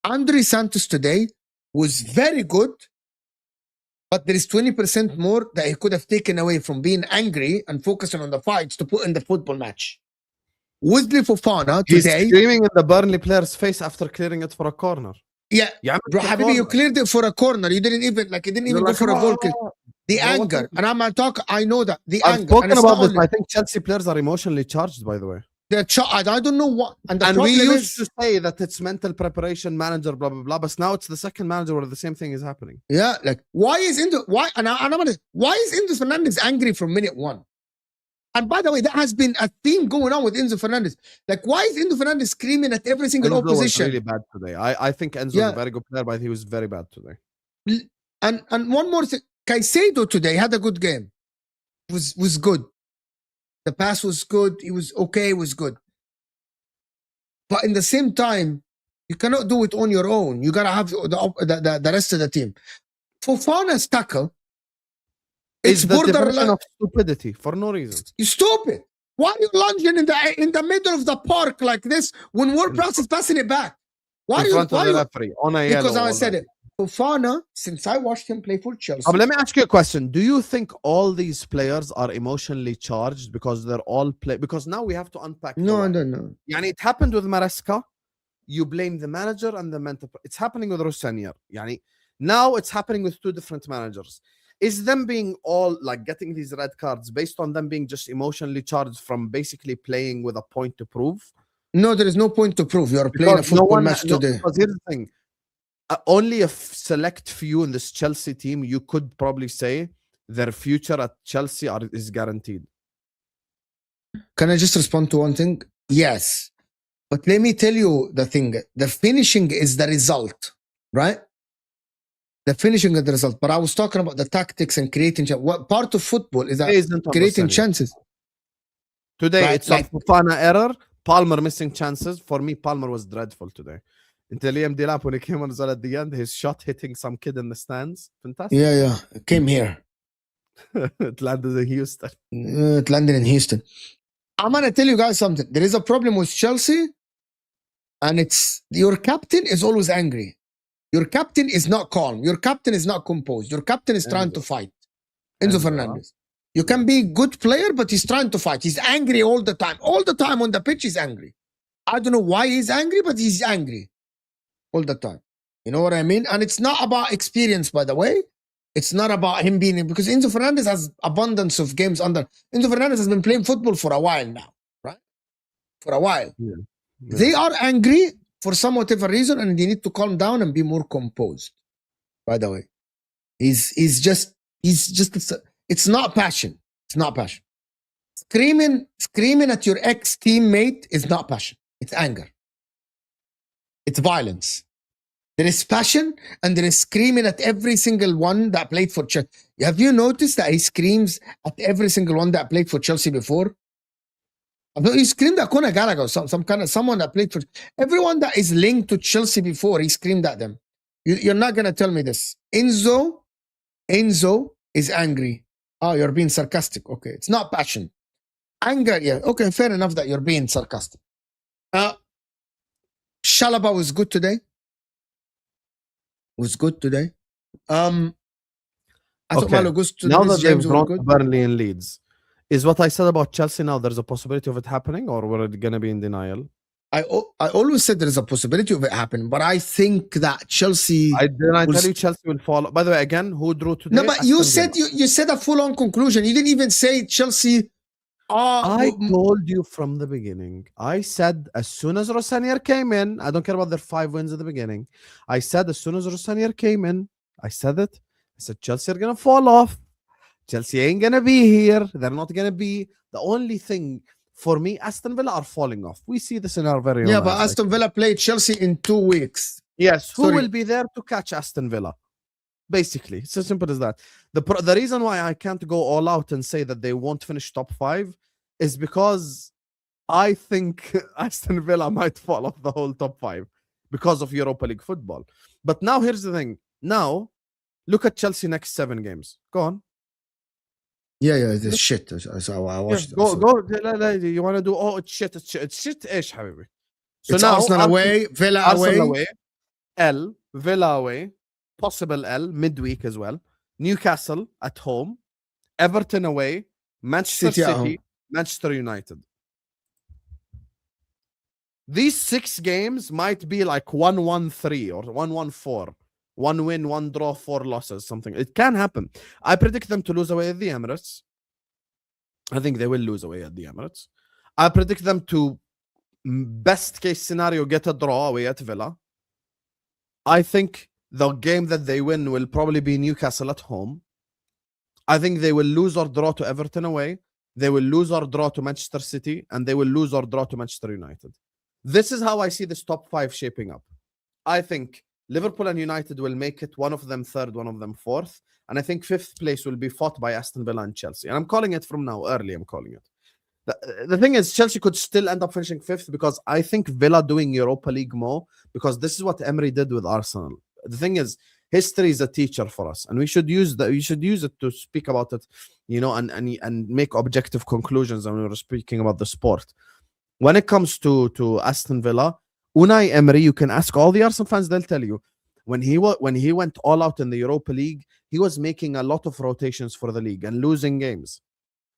Andre Santos today was very good, but there is 20% more that he could have taken away from being angry and focusing on the fights to put in the football match. Wesley Fofana today... He's screaming in the Burnley player's face after clearing it for a corner. Yeah, bro, Habibi, you cleared it for a corner. You didn't even go for a goal kick. The anger, and I'm not talking. I know that the I've anger. spoken about this. I think Chelsea players are emotionally charged, by the way. I don't know what. And we used to say that it's mental preparation, manager, blah blah blah. But now it's the second manager where the same thing is happening. Yeah, like why is Enzo Fernandez angry from minute one? And by the way, that has been a theme going on with Enzo Fernandez. Like, why is Enzo Fernandez screaming at every single opposition? Was really bad today. I think Enzo is a very good player, but he was very bad today. And one more thing, Caicedo today had a good game. Was good. The pass was good. He was okay. It was good. But in the same time, you cannot do it on your own. You gotta have the rest of the team. Fofana's tackle. It's the definition of stupidity for no reason. You stupid. Why are you lunging in the middle of the park like this when Ward-Prowse is passing it back? Why in front of the referee on a yellow? Because I said it. Fofana, since I watched him play for Chelsea. Let me ask you a question. Do you think all these players are emotionally charged because they're all because now we have to unpack? No, I don't know. Yani it happened with Maresca. You blame the manager and the mental. It's happening with Rosenior. Yani now it's happening with two different managers. Is them being all like getting these red cards based on them being just emotionally charged from basically playing with a point to prove? No, there is no point to prove. You're playing a football match today. Because here's the thing. Only a select few in this Chelsea team, you could probably say their future at Chelsea is guaranteed. Can I just respond to one thing? Yes. But let me tell you the thing. The finishing is the result, right? The finishing of the result. But I was talking about the tactics and creating. What part of football is that creating chances? Today, right, it's like Fofana error. Palmer missing chances. For me, Palmer was dreadful today. Until Liam Delap, when he came on at the end, his shot hitting some kid in the stands. Fantastic. Yeah. It came here. It landed in Houston. It landed in Houston. I'm going to tell you guys something. There is a problem with Chelsea. And it's your captain is always angry. Your captain is not calm. Your captain is not composed. Your captain is trying to fight. Enzo Fernandez. You can be a good player, but he's trying to fight. He's angry all the time. All the time on the pitch, he's angry. I don't know why he's angry, but he's angry all the time. You know what I mean? And it's not about experience, by the way. It's not about him being... Because Enzo Fernandez has abundance of games under... Enzo Fernandez has been playing football for a while now, right? For a while. Yeah. They are angry for some whatever reason, and they need to calm down and be more composed. By the way, it's not passion. It's not passion. Screaming at your ex-teammate is not passion. It's anger. It's violence. There is passion, and there is screaming at every single one that played for Chelsea. Have you noticed that he screams at every single one that played for Chelsea before? He screamed at Conor Gallagher, someone that played for everyone that is linked to Chelsea before. He screamed at them. You're not gonna tell me this. Enzo is angry. Oh, you're being sarcastic. Okay, it's not passion. Anger, yeah. Okay, fair enough that you're being sarcastic. Shalaba was good today. I thought Malo Gusto. Now that they've brought Burnley and Leeds. Is what I said about Chelsea now, there's a possibility of it happening, or we're going to be in denial? I always said there is a possibility of it happening, but I think that Chelsea... I tell you Chelsea will fall. By the way, again, who drew today? No, but you said a full-on conclusion. You didn't even say Chelsea... I told you from the beginning. I said as soon as Rosenior came in, I don't care about their 5 wins at the beginning. I said as soon as Rosenior came in, I said it. I said Chelsea are going to fall off. Chelsea ain't going to be here. They're not going to be. The only thing for me, Aston Villa are falling off. We see this in our very own lives. But Aston Villa played Chelsea in 2 weeks. Yes. Who will be there to catch Aston Villa? Basically, it's as simple as that. The reason why I can't go all out and say that they won't finish top 5 is because I think Aston Villa might fall off the whole top 5 because of Europa League football. But now here's the thing. Now, look at Chelsea next 7 games. Go on. Yeah, it's shit. So I watched. Go. لا, you want to do? Oh, it's shit. It's shit. إيش حبيبي? So it's now Arsenal away, Villa away, Villa away, possible L midweek as well. Newcastle at home, Everton away, Manchester City, Manchester United. These 6 games might be like 1-1-3 or 1-1-4. 1 win, 1 draw, 4 losses, something. It can happen. I predict them to lose away at the Emirates. I think they will lose away at the Emirates. I predict them to, best case scenario, get a draw away at Villa. I think the game that they win will probably be Newcastle at home. I think they will lose or draw to Everton away. They will lose or draw to Manchester City. And they will lose or draw to Manchester United. This is how I see this top 5 shaping up. I think Liverpool and United will make it, one of them 3rd, one of them 4th. And I think 5th place will be fought by Aston Villa and Chelsea. And I'm calling it from now, early I'm calling it. The thing is, Chelsea could still end up finishing 5th because I think Villa doing Europa League more, because this is what Emery did with Arsenal. The thing is, history is a teacher for us, and we should use it to speak about it, and make objective conclusions when we're speaking about the sport. When it comes to Aston Villa, Unai Emery, you can ask all the Arsenal fans, they'll tell you, when he went all out in the Europa League, he was making a lot of rotations for the league and losing games.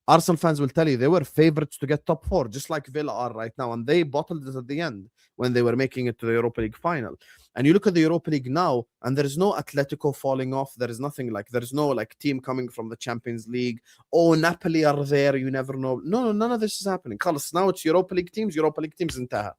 Arsenal fans will tell you they were favorites to get top 4, just like Villa are right now, and they bottled it at the end when they were making it to the Europa League final. And you look at the Europa League now, and there is no Atletico falling off. There is nothing there is no team coming from the Champions League. Oh, Napoli are there. You never know. No, none of this is happening. خلاص, now it's Europa League teams. انتهى.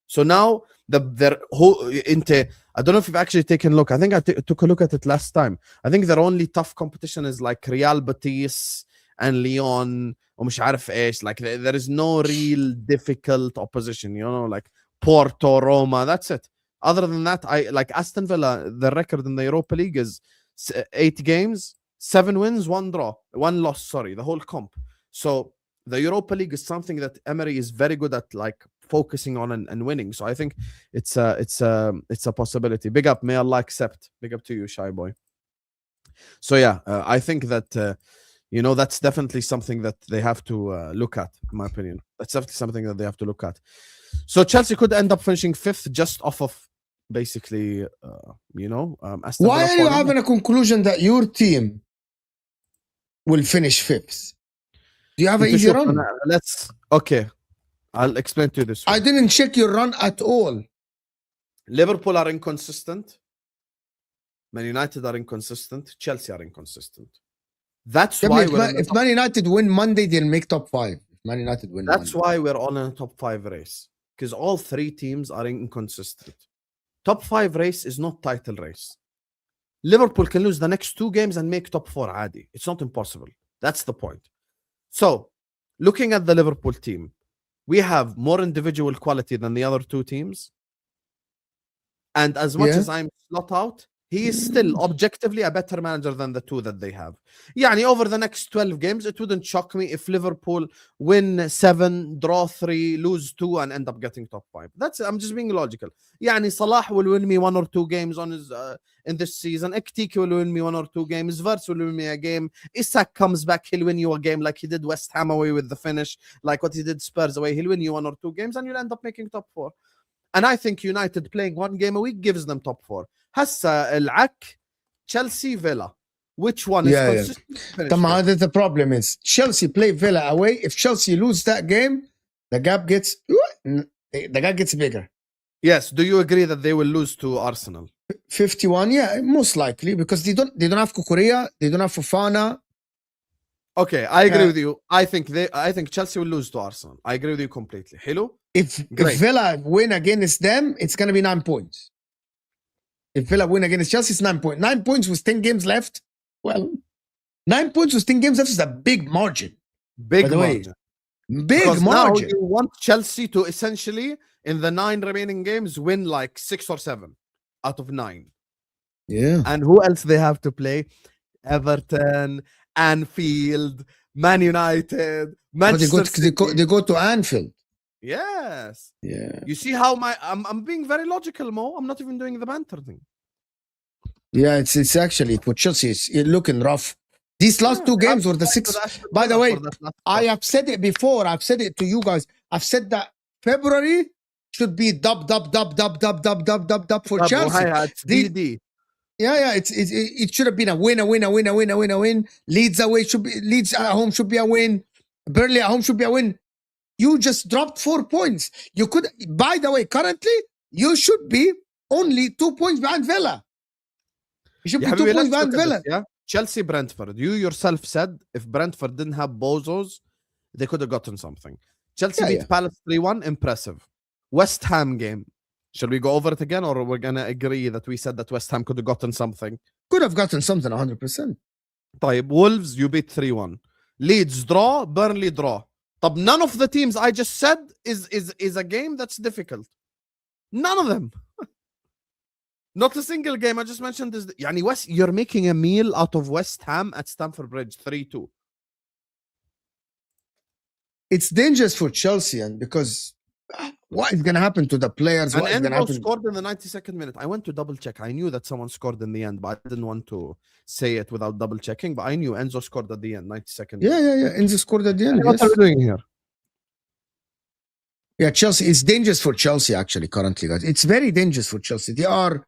So now I don't know if you've actually taken a look. I think I took a look at it last time. I think their only tough competition is Real Betis and Lyon ومش عارف ايش. There is no real difficult opposition, Porto, Roma, that's it. Other than that, I like Aston Villa, the record in the Europa League is 8 games, 7 wins, 1 draw, 1 loss, the whole comp. So the Europa League is something that Emery is very good at focusing on and winning. So I think it's a possibility. Big up, may Allah accept. Big up to you, shy boy. So yeah, I think that that's definitely something that they have to look at, in my opinion. That's definitely something that they have to look at. So Chelsea could end up finishing 5th just off of basically, Aston Why Villa are you having a conclusion that your team will finish 5th? Do you have an easy run? Okay. I'll explain to you this way. I didn't check your run at all. Liverpool are inconsistent. Man United are inconsistent. Chelsea are inconsistent. That's why if Man United win Monday, they'll make top 5. If Man United win That's Monday. why we're all in a top 5 race. Because all 3 teams are inconsistent. Top 5 race is not title race. Liverpool can lose the next 2 games and make top 4 عادي. It's not impossible. That's the point. So, looking at the Liverpool team, we have more individual quality than the other 2 teams. And as much as I'm slot out, he is still objectively a better manager than the 2 that they have. Over the next 12 games, it wouldn't shock me if Liverpool win 7, draw 3, lose 2, and end up getting top 5. I'm just being logical. Salah will win me 1 or 2 games on his in this season. Ekitike will win me 1 or 2 games. Wirtz will win me a game. Isak comes back, he'll win you a game like he did West Ham away with the finish, like what he did Spurs away. He'll win you 1 or 2 games, and you'll end up making top 4. And I think United playing 1 game a week gives them top 4. هسه العك Chelsea Villa, which one is consistent? The problem is Chelsea play Villa away. If Chelsea lose that game, the gap gets bigger. Yes. Do you agree that they will lose to Arsenal? 51, yeah, most likely, because they don't have Kukurea, they don't have Fofana. Okay, I agree with you. I think Chelsea will lose to Arsenal. I agree with you completely. Hello. If Villa win against them, it's gonna be 9 points. If Villa win against Chelsea, it's 9 points. 9 points with 10 games left. Well, 9 points with 10 games left is a big margin. Big margin. Big margin. Now you want Chelsea to essentially, in the 9 remaining games, win 6 or 7 out of 9. Yeah. And who else they have to play? Everton, Anfield, Man United, Manchester City. They go to Anfield. Yes. Yeah. You see how I'm being very logical, Mo. I'm not even doing the banter thing. Yeah, it's actually for Chelsea. It's looking rough. These last two games were the six. By the way, I have said it before. I've said it to you guys. I've said that February should be dub for Chelsea. Yeah, it should have been a win. Leeds away Leeds at home should be a win. Burnley at home should be a win. You just dropped 4 points. You could, by the way, currently you should be only 2 points behind Villa. You should be 2 points behind Villa. Yeah, Chelsea, Brentford. You yourself said if Brentford didn't have bozos, they could have gotten something. Chelsea beat Palace 3-1. Impressive. West Ham game. Shall we go over it again, or we're gonna agree that we said that West Ham could have gotten something? Could have gotten something 100%. طيب, Wolves, you beat 3-1. Leeds draw, Burnley draw. طب none of the teams I just said is a game that's difficult. None of them. Not a single game I just mentioned is. يعني you're making a meal out of West Ham at Stamford Bridge 3-2. It's dangerous for Chelsea, and because what is going to happen to the players? And what is going to happen? Scored in the 92nd minute. I went to double check. I knew that someone scored in the end, but I didn't want to say it without double checking. But I knew Enzo scored at the end, 92nd. Yeah. Enzo scored at the end. What are we doing here? Yeah, Chelsea. It's dangerous for Chelsea actually currently, guys. It's very dangerous for Chelsea. They are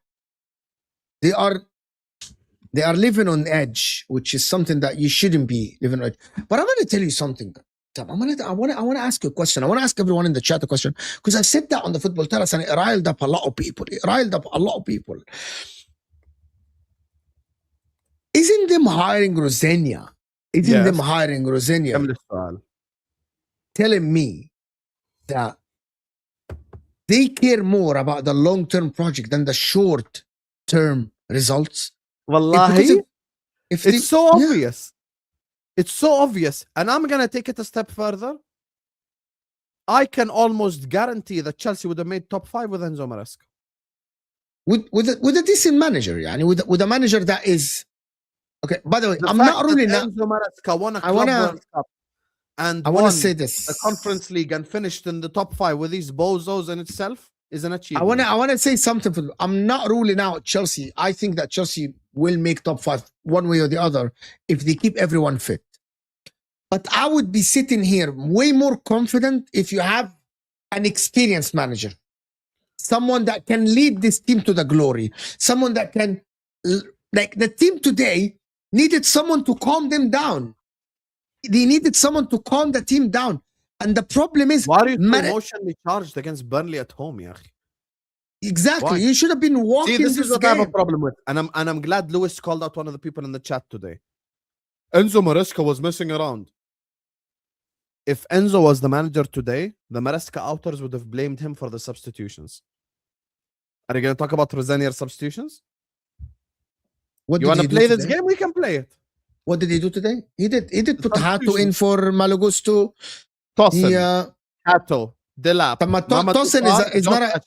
living on edge, which is something that you shouldn't be living on edge. But I'm going to tell you something. I want to ask you a question. I want to ask everyone in the chat a question, because I said that on the football terrace and it riled up a lot of people. Isn't them hiring Rosenior? Telling me that they care more about the long-term project than the short-term results? Wallahi, it's so obvious. It's so obvious. And I'm going to take it a step further. I can almost guarantee that Chelsea would have made top 5 with Enzo Maresca. With a decent manager, yani, with a manager that is... Okay, by the way, I'm not ruling out... Enzo Maresca won a Club World Cup and I want to say this. The Conference League and finished in the top 5 with these bozos in itself is an achievement. I want to say something. I'm not ruling out Chelsea. I think that Chelsea will make top 5 one way or the other if they keep everyone fit. But I would be sitting here way more confident if you have an experienced manager. Someone that can lead this team to the glory. Someone that can... Like the team today needed someone to calm them down. They needed someone to calm the team down. And the problem is... Why are you emotionally charged against Burnley at home, Yahi? Exactly. Why? You should have been walking. See, this is what I have a problem with. And I'm glad Lewis called out one of the people in the chat today. Enzo Maresca was messing around. If Enzo was the manager today, the Maresca outers would have blamed him for the substitutions. Are you going to talk about Rosenior substitutions? You want to play this game? We can play it. What did he do today? He did put Hato in for Malagusto. Tosin. Hato. Delap. Tosin is not a...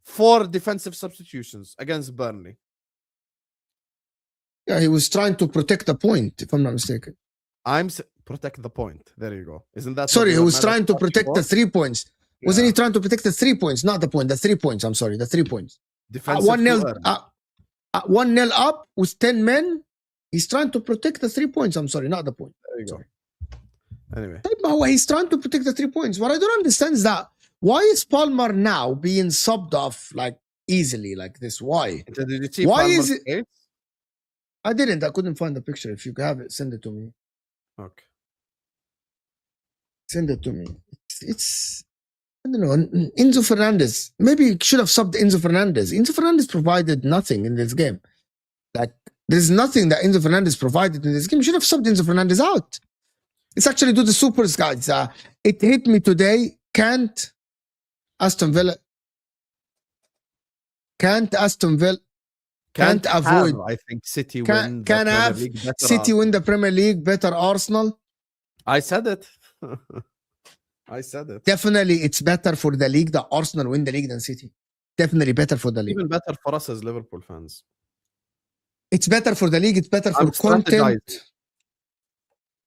4 defensive substitutions against Burnley. Yeah, he was trying to protect the point, if I'm not mistaken. Protect the point. There you go. Isn't that... Sorry, he was trying to protect the 3 points. Yeah. Wasn't he trying to protect the 3 points? Not the point, the 3 points. I'm sorry, the 3 points. 1-0 up with 10 men. He's trying to protect the 3 points. I'm sorry, not the point. There you go. Anyway. He's trying to protect the 3 points. What I don't understand is that why is Palmer now being subbed off like easily like this? Why? Did you see why Palmer's is it? face? I didn't. I couldn't find the picture. If you have it, send it to me. Okay. Send it to me. It's I don't know. Enzo Fernandez. Maybe you should have subbed Enzo Fernandez. Enzo Fernandez provided nothing in this game. Like, there's nothing that Enzo Fernandez provided in this game. You should have subbed Enzo Fernandez out. Let's actually do the supers, guys. It hit me today. Can't Aston Villa can't avoid. I think City win. Can have City win the Premier League, better Arsenal. I said it. I said it. Definitely, it's better for the league that Arsenal win the league than City. Definitely better for the league. Even better for us as Liverpool fans. It's better for the league. It's better for content.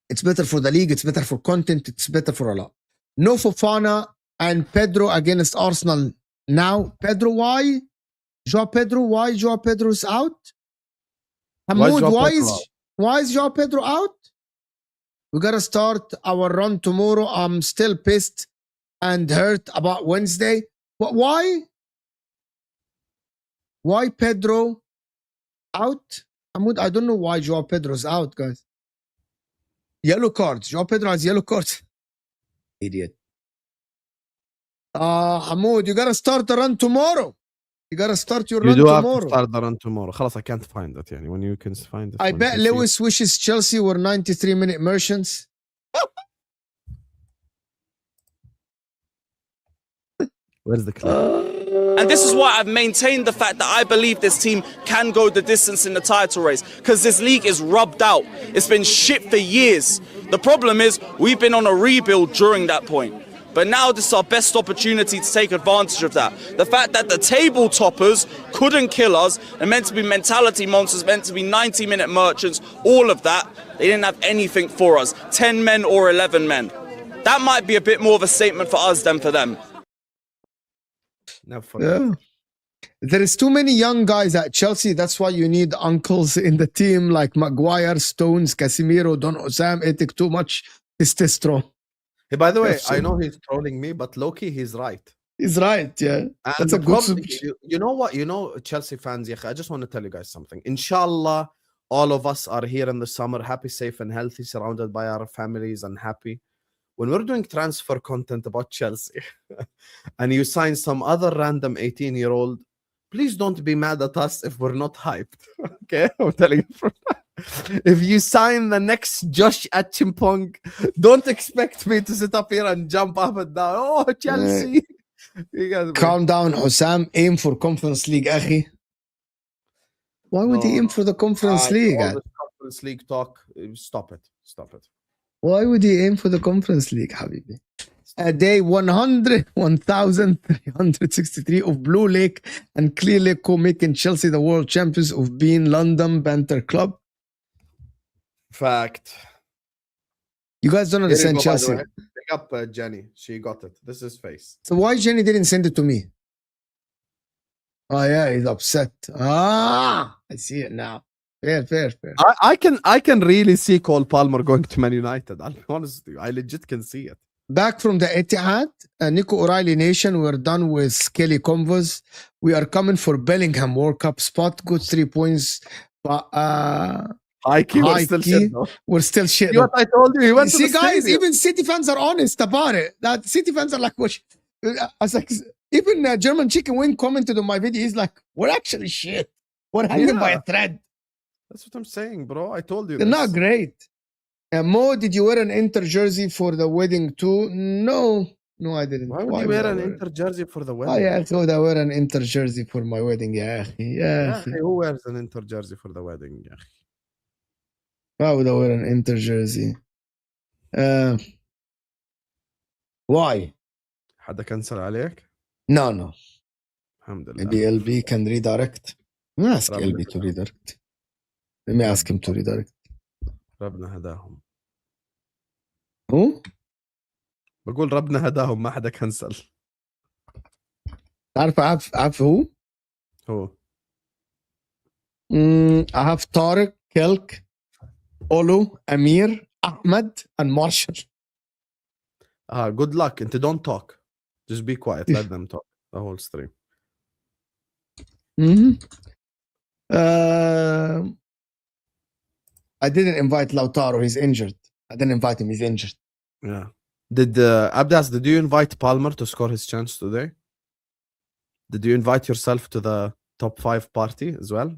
It's better for the league. It's better for content. It's better for a lot. No Fofana and Pedro against Arsenal now. Pedro, why? Why Joao Pedro's out? Hamoud, why is Joao Pedro out? We gotta start our run tomorrow. I'm still pissed and hurt about Wednesday. But why? Why Pedro out? Hamoud, I don't know why Joao Pedro's out, guys. Yellow cards. Joao Pedro has yellow cards. Idiot. Hamoud, you gotta start the run tomorrow. You gotta start your run tomorrow. You do have to start the run tomorrow. خلاص, I can't find it. يعني when you can find it. I bet Lewis wishes Chelsea were 93-minute merchants. Where's the clip? And this is why I've maintained the fact that I believe this team can go the distance in the title race, because this league is rubbed out. It's been shit for years. The problem is we've been on a rebuild during that point. But now this is our best opportunity to take advantage of that. The fact that the table toppers couldn't kill us, they're meant to be mentality monsters, meant to be 90-minute merchants, all of that, they didn't have anything for us. 10 men or 11 men. That might be a bit more of a statement for us than for them. Yeah. There is too many young guys at Chelsea. That's why you need uncles in the team like Maguire, Stones, Casemiro, Don Osam. It take too much testosterone. Hey, by the way, I know he's trolling me, but low-key, he's right. He's right, yeah. And that's a good submission. You know what? You know, Chelsea fans, I just want to tell you guys something. Inshallah, all of us are here in the summer, happy, safe, and healthy, surrounded by our families and happy. When we're doing transfer content about Chelsea and you sign some other random 18-year-old, please don't be mad at us if we're not hyped. Okay? I'm telling you. If you sign the next Josh Achimpong, don't expect me to sit up here and jump up and down. Oh, Chelsea. Calm down, Hussam. Aim for Conference League, akhi. Why would he aim for the Conference League? All this Conference League talk, stop it. Stop it. Why would he aim for the Conference League, Habibi? Day 101,363 of Blue Lake and Clear Lake making Chelsea the world champions of being London Banter Club. Fact. You guys don't understand Chelsea. Pick up Jenny. She got it. This is face. So why Jenny didn't send it to me? Oh yeah, he's upset. I see it now. Fair. I can really see Cole Palmer going to Man United. I'll be honest with you. I legit can see it. Back from the Etihad, Nico O'Reilly Nation. We're done with Skelly Convos. We are coming for Bellingham World Cup spot. Good 3 points. But high key, we're still shit. What I told you, he went see, to the guys, stadium. even City fans are honest about it. That City fans are like, what? I was like, even German Chicken Wing commented on my video. He's like, we're actually shit. We're hanging by a thread. That's what I'm saying, bro. I told you. They're not great. Mo, did you wear an Inter jersey for the wedding too? No, I didn't. Why would you wear an Inter jersey for the wedding? I thought I wear an Inter jersey for my wedding. Yeah. Who wears an Inter jersey for the wedding? Yeah. Why would I wear an Inter jersey? Why? حدا كنسل عليك؟ No. الحمد لله. Maybe LB can redirect. Let me ask LB to redirect. Let me ask him to redirect. ربنا هداهم. Who? بقول ربنا هداهم ما حدا كنسل. تعرف عارف who? Who? I have Tariq, Kelk, Olu, Amir, Ahmed, and Marshall. Good luck. And don't talk. Just be quiet. Let them talk the whole stream. I didn't invite Lautaro. He's injured. I didn't invite him. He's injured. Yeah. Did Abdas, did you invite Palmer to score his chance today? Did you invite yourself to the top 5 party as well?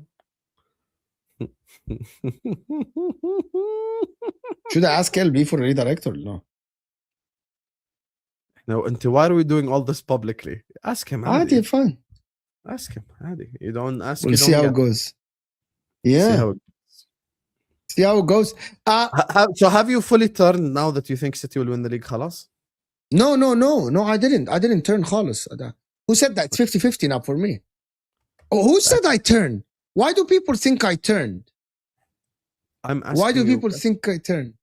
Should I ask LB for a redirect or no? No, until why are we doing all this publicly? Ask him. Adi, fine. Ask him. Adi. You don't ask. We'll see how it goes. Yeah. See how it goes. So have you fully turned now that you think City will win the league, khalas? No, I didn't. I didn't turn khalas. Who said that? It's 50-50 now for me. Oh, who said I turned? Why do people think I turned? I'm asking. Why do people think I turned?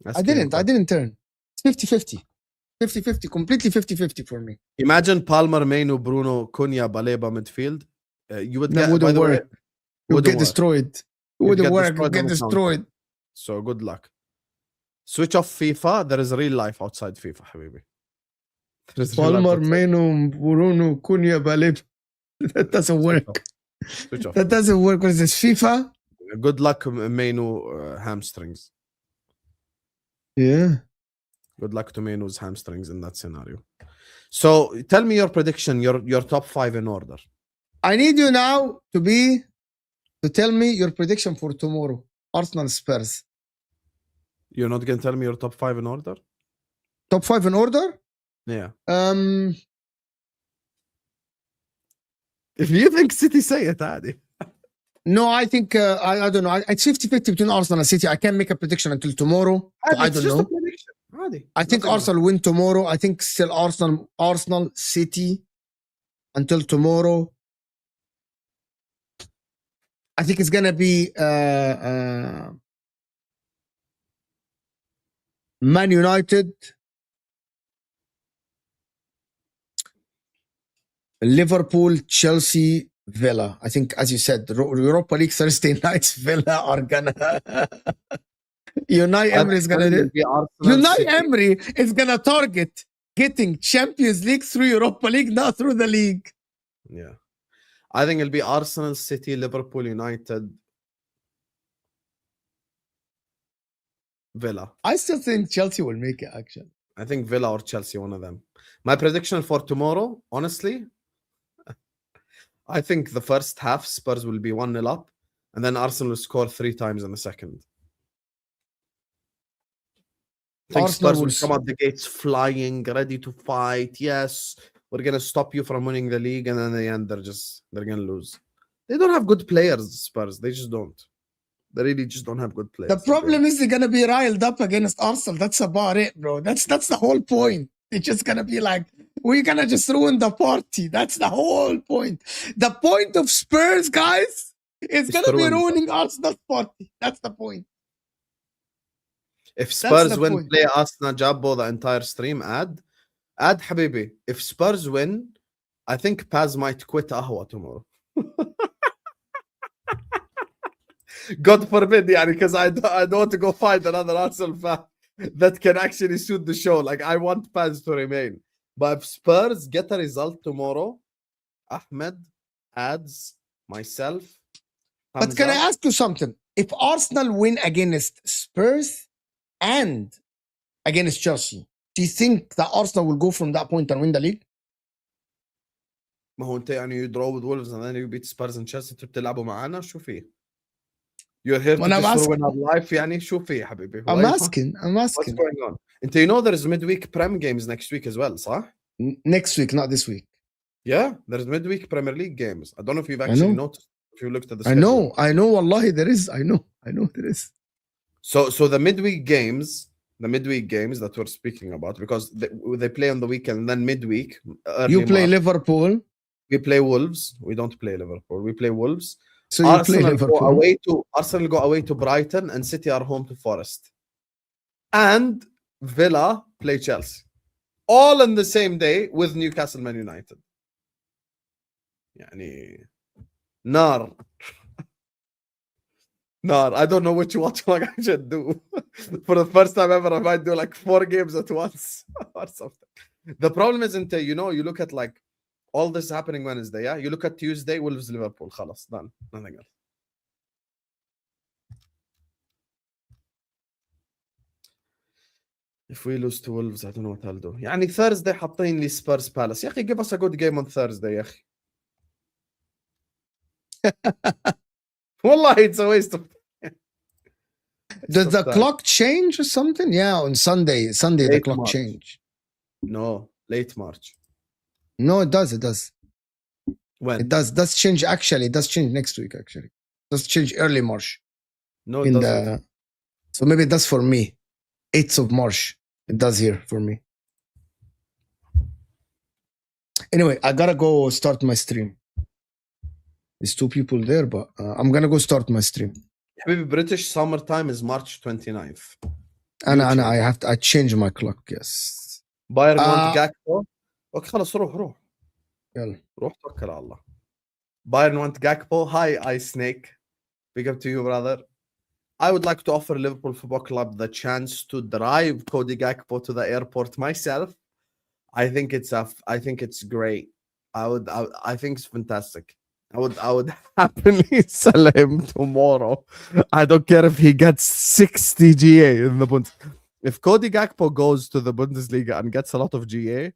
I didn't turn. It's 50-50. 50-50, completely 50-50 for me. Imagine Palmer, Mainu, Bruno, Cunha, Baleba midfield. You would That get, wouldn't by the way, work. It would get destroyed. It wouldn't get work. It destroyed would get on the counter. destroyed. So good luck. Switch off FIFA. There is real life outside FIFA, habibi. There is real life Palmer, outside. Meno, Bruno, Cunha, Baleba. That doesn't work. Switch off. That doesn't work. What is this, FIFA? Good luck, Mainu hamstrings. Yeah. Good luck to Mainu's hamstrings in that scenario. So tell me your prediction, your top 5 in order. I need you now to tell me your prediction for tomorrow. Arsenal Spurs. You're not going to tell me your top 5 in order? Top 5 in order? Yeah. If you think City, say it, Adi. No, I think, I don't know. It's 50-50 between Arsenal and City. I can't make a prediction until tomorrow. So I don't know. I think Arsenal win tomorrow. I think still Arsenal, City until tomorrow. I think it's gonna be Man United, Liverpool, Chelsea, Villa. I think, as you said, Europa League Thursday nights, Villa are gonna. Unai Emery is gonna do. Unai Emery is gonna target getting Champions League through Europa League, not through the league. Yeah. I think it'll be Arsenal, City, Liverpool, United, Villa. I still think Chelsea will make it, actually. I think Villa or Chelsea, one of them. My prediction for tomorrow, honestly, I think the first half, Spurs will be 1-0 up, and then Arsenal will score 3 times in the second. I think Arsenal Spurs will come out the gates flying, ready to fight. Yes, we're going to stop you from winning the league, and then in the end, they're going to lose. They don't have good players, Spurs. They just don't. They really just don't have good players. The problem is they're gonna be riled up against Arsenal. That's about it, bro. That's the whole point. They're just gonna be like, we're gonna just ruin the party. That's the whole point. The point of Spurs, guys, is gonna be ruining Arsenal's party. That's the point. If Spurs win, play Arsenal Jabbo the entire stream, add Habibi. If Spurs win, I think Paz might quit Ahwa tomorrow. God forbid, because I don't want to go find another Arsenal fan that can actually suit the show. Like, I want Paz to remain. But if Spurs get a result tomorrow, Ahmed, adds, myself. But can I ask you something? If Arsenal win against Spurs and against Chelsea, do you think that Arsenal will go from that point and win the league? ما هو انت يعني you draw with Wolves and then you beat Spurs and Chelsea تلعبوا معانا شو فيه؟ You're here to just ruin our life يعني شو فيه حبيبي؟ I'm asking. What's going on? انت you know there's midweek Prem games next week as well, صح? Next week, not this week. Yeah, there's midweek Premier League games. I don't know if you've actually noticed. If you looked at the schedule. I know. Wallahi, there is. I know there is. So the midweek games that we're speaking about, because they play on the weekend and then midweek. You play March. Liverpool. We play Wolves. We don't play Liverpool. We play Wolves. So you play Liverpool. Arsenal go away to Brighton and City are home to Forest. And Villa play Chelsea. All on the same day with Newcastle Man United. يعني نار. I don't know which one I should do. For the first time ever, I might do like 4 games at once or something. The problem is, you look at like all this happening Wednesday, yeah? You look at Tuesday, Wolves, Liverpool, خلاص, done. Nothing else. If we lose to Wolves, I don't know what I'll do. يعني Thursday حاطين لي Spurs Palace. يا أخي, give us a good game on Thursday, يا أخي. Wallahi, it's a waste of time. Does the clock change or something? Yeah, on Sunday the clock change. No, late March. No, it does. When? It does change, actually. It does change next week, actually. It does change early March. No, it doesn't. So maybe it does for me. 8th of March. It does here for me. Anyway, I gotta go start my stream. There's 2 people there, but I'm gonna go start my stream. Maybe British summertime is March 29th. I change my clock, yes. بايرن want Gakpo. اوكي خلص روح يلا. روح توكل على الله. Bayern want Gakpo. Hi, Ice Snake. Big up to you, brother. I would like to offer Liverpool Football Club the chance to drive Cody Gakpo to the airport myself. I think it's great. I think it's fantastic. I would happily sell him tomorrow. I don't care if he gets 60 GA in the Bundesliga. If Cody Gakpo goes to the Bundesliga and gets a lot of GA,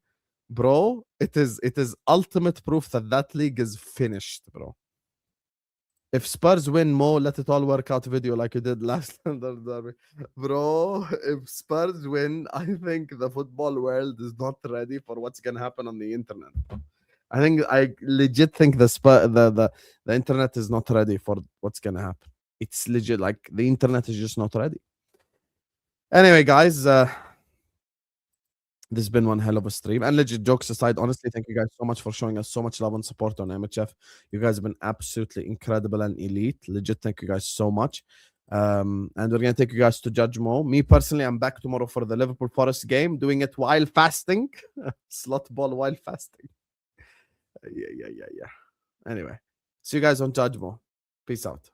bro, it is ultimate proof that league is finished, bro. If Spurs win, Mo, let it all work out video like you did last London derby. Bro, if Spurs win, I think the football world is not ready for what's going to happen on the internet. I legit think the internet is not ready for what's going to happen. It's legit, like the internet is just not ready. Anyway, guys, this has been one hell of a stream. And legit, jokes aside, honestly, thank you guys so much for showing us so much love and support on MHF. You guys have been absolutely incredible and elite. Legit, thank you guys so much. And we're going to take you guys to Judge Mo. Me personally, I'm back tomorrow for the Liverpool Forest game, doing it while fasting. Slot ball while fasting. Yeah. Anyway, see you guys on Judge Mo. Peace out.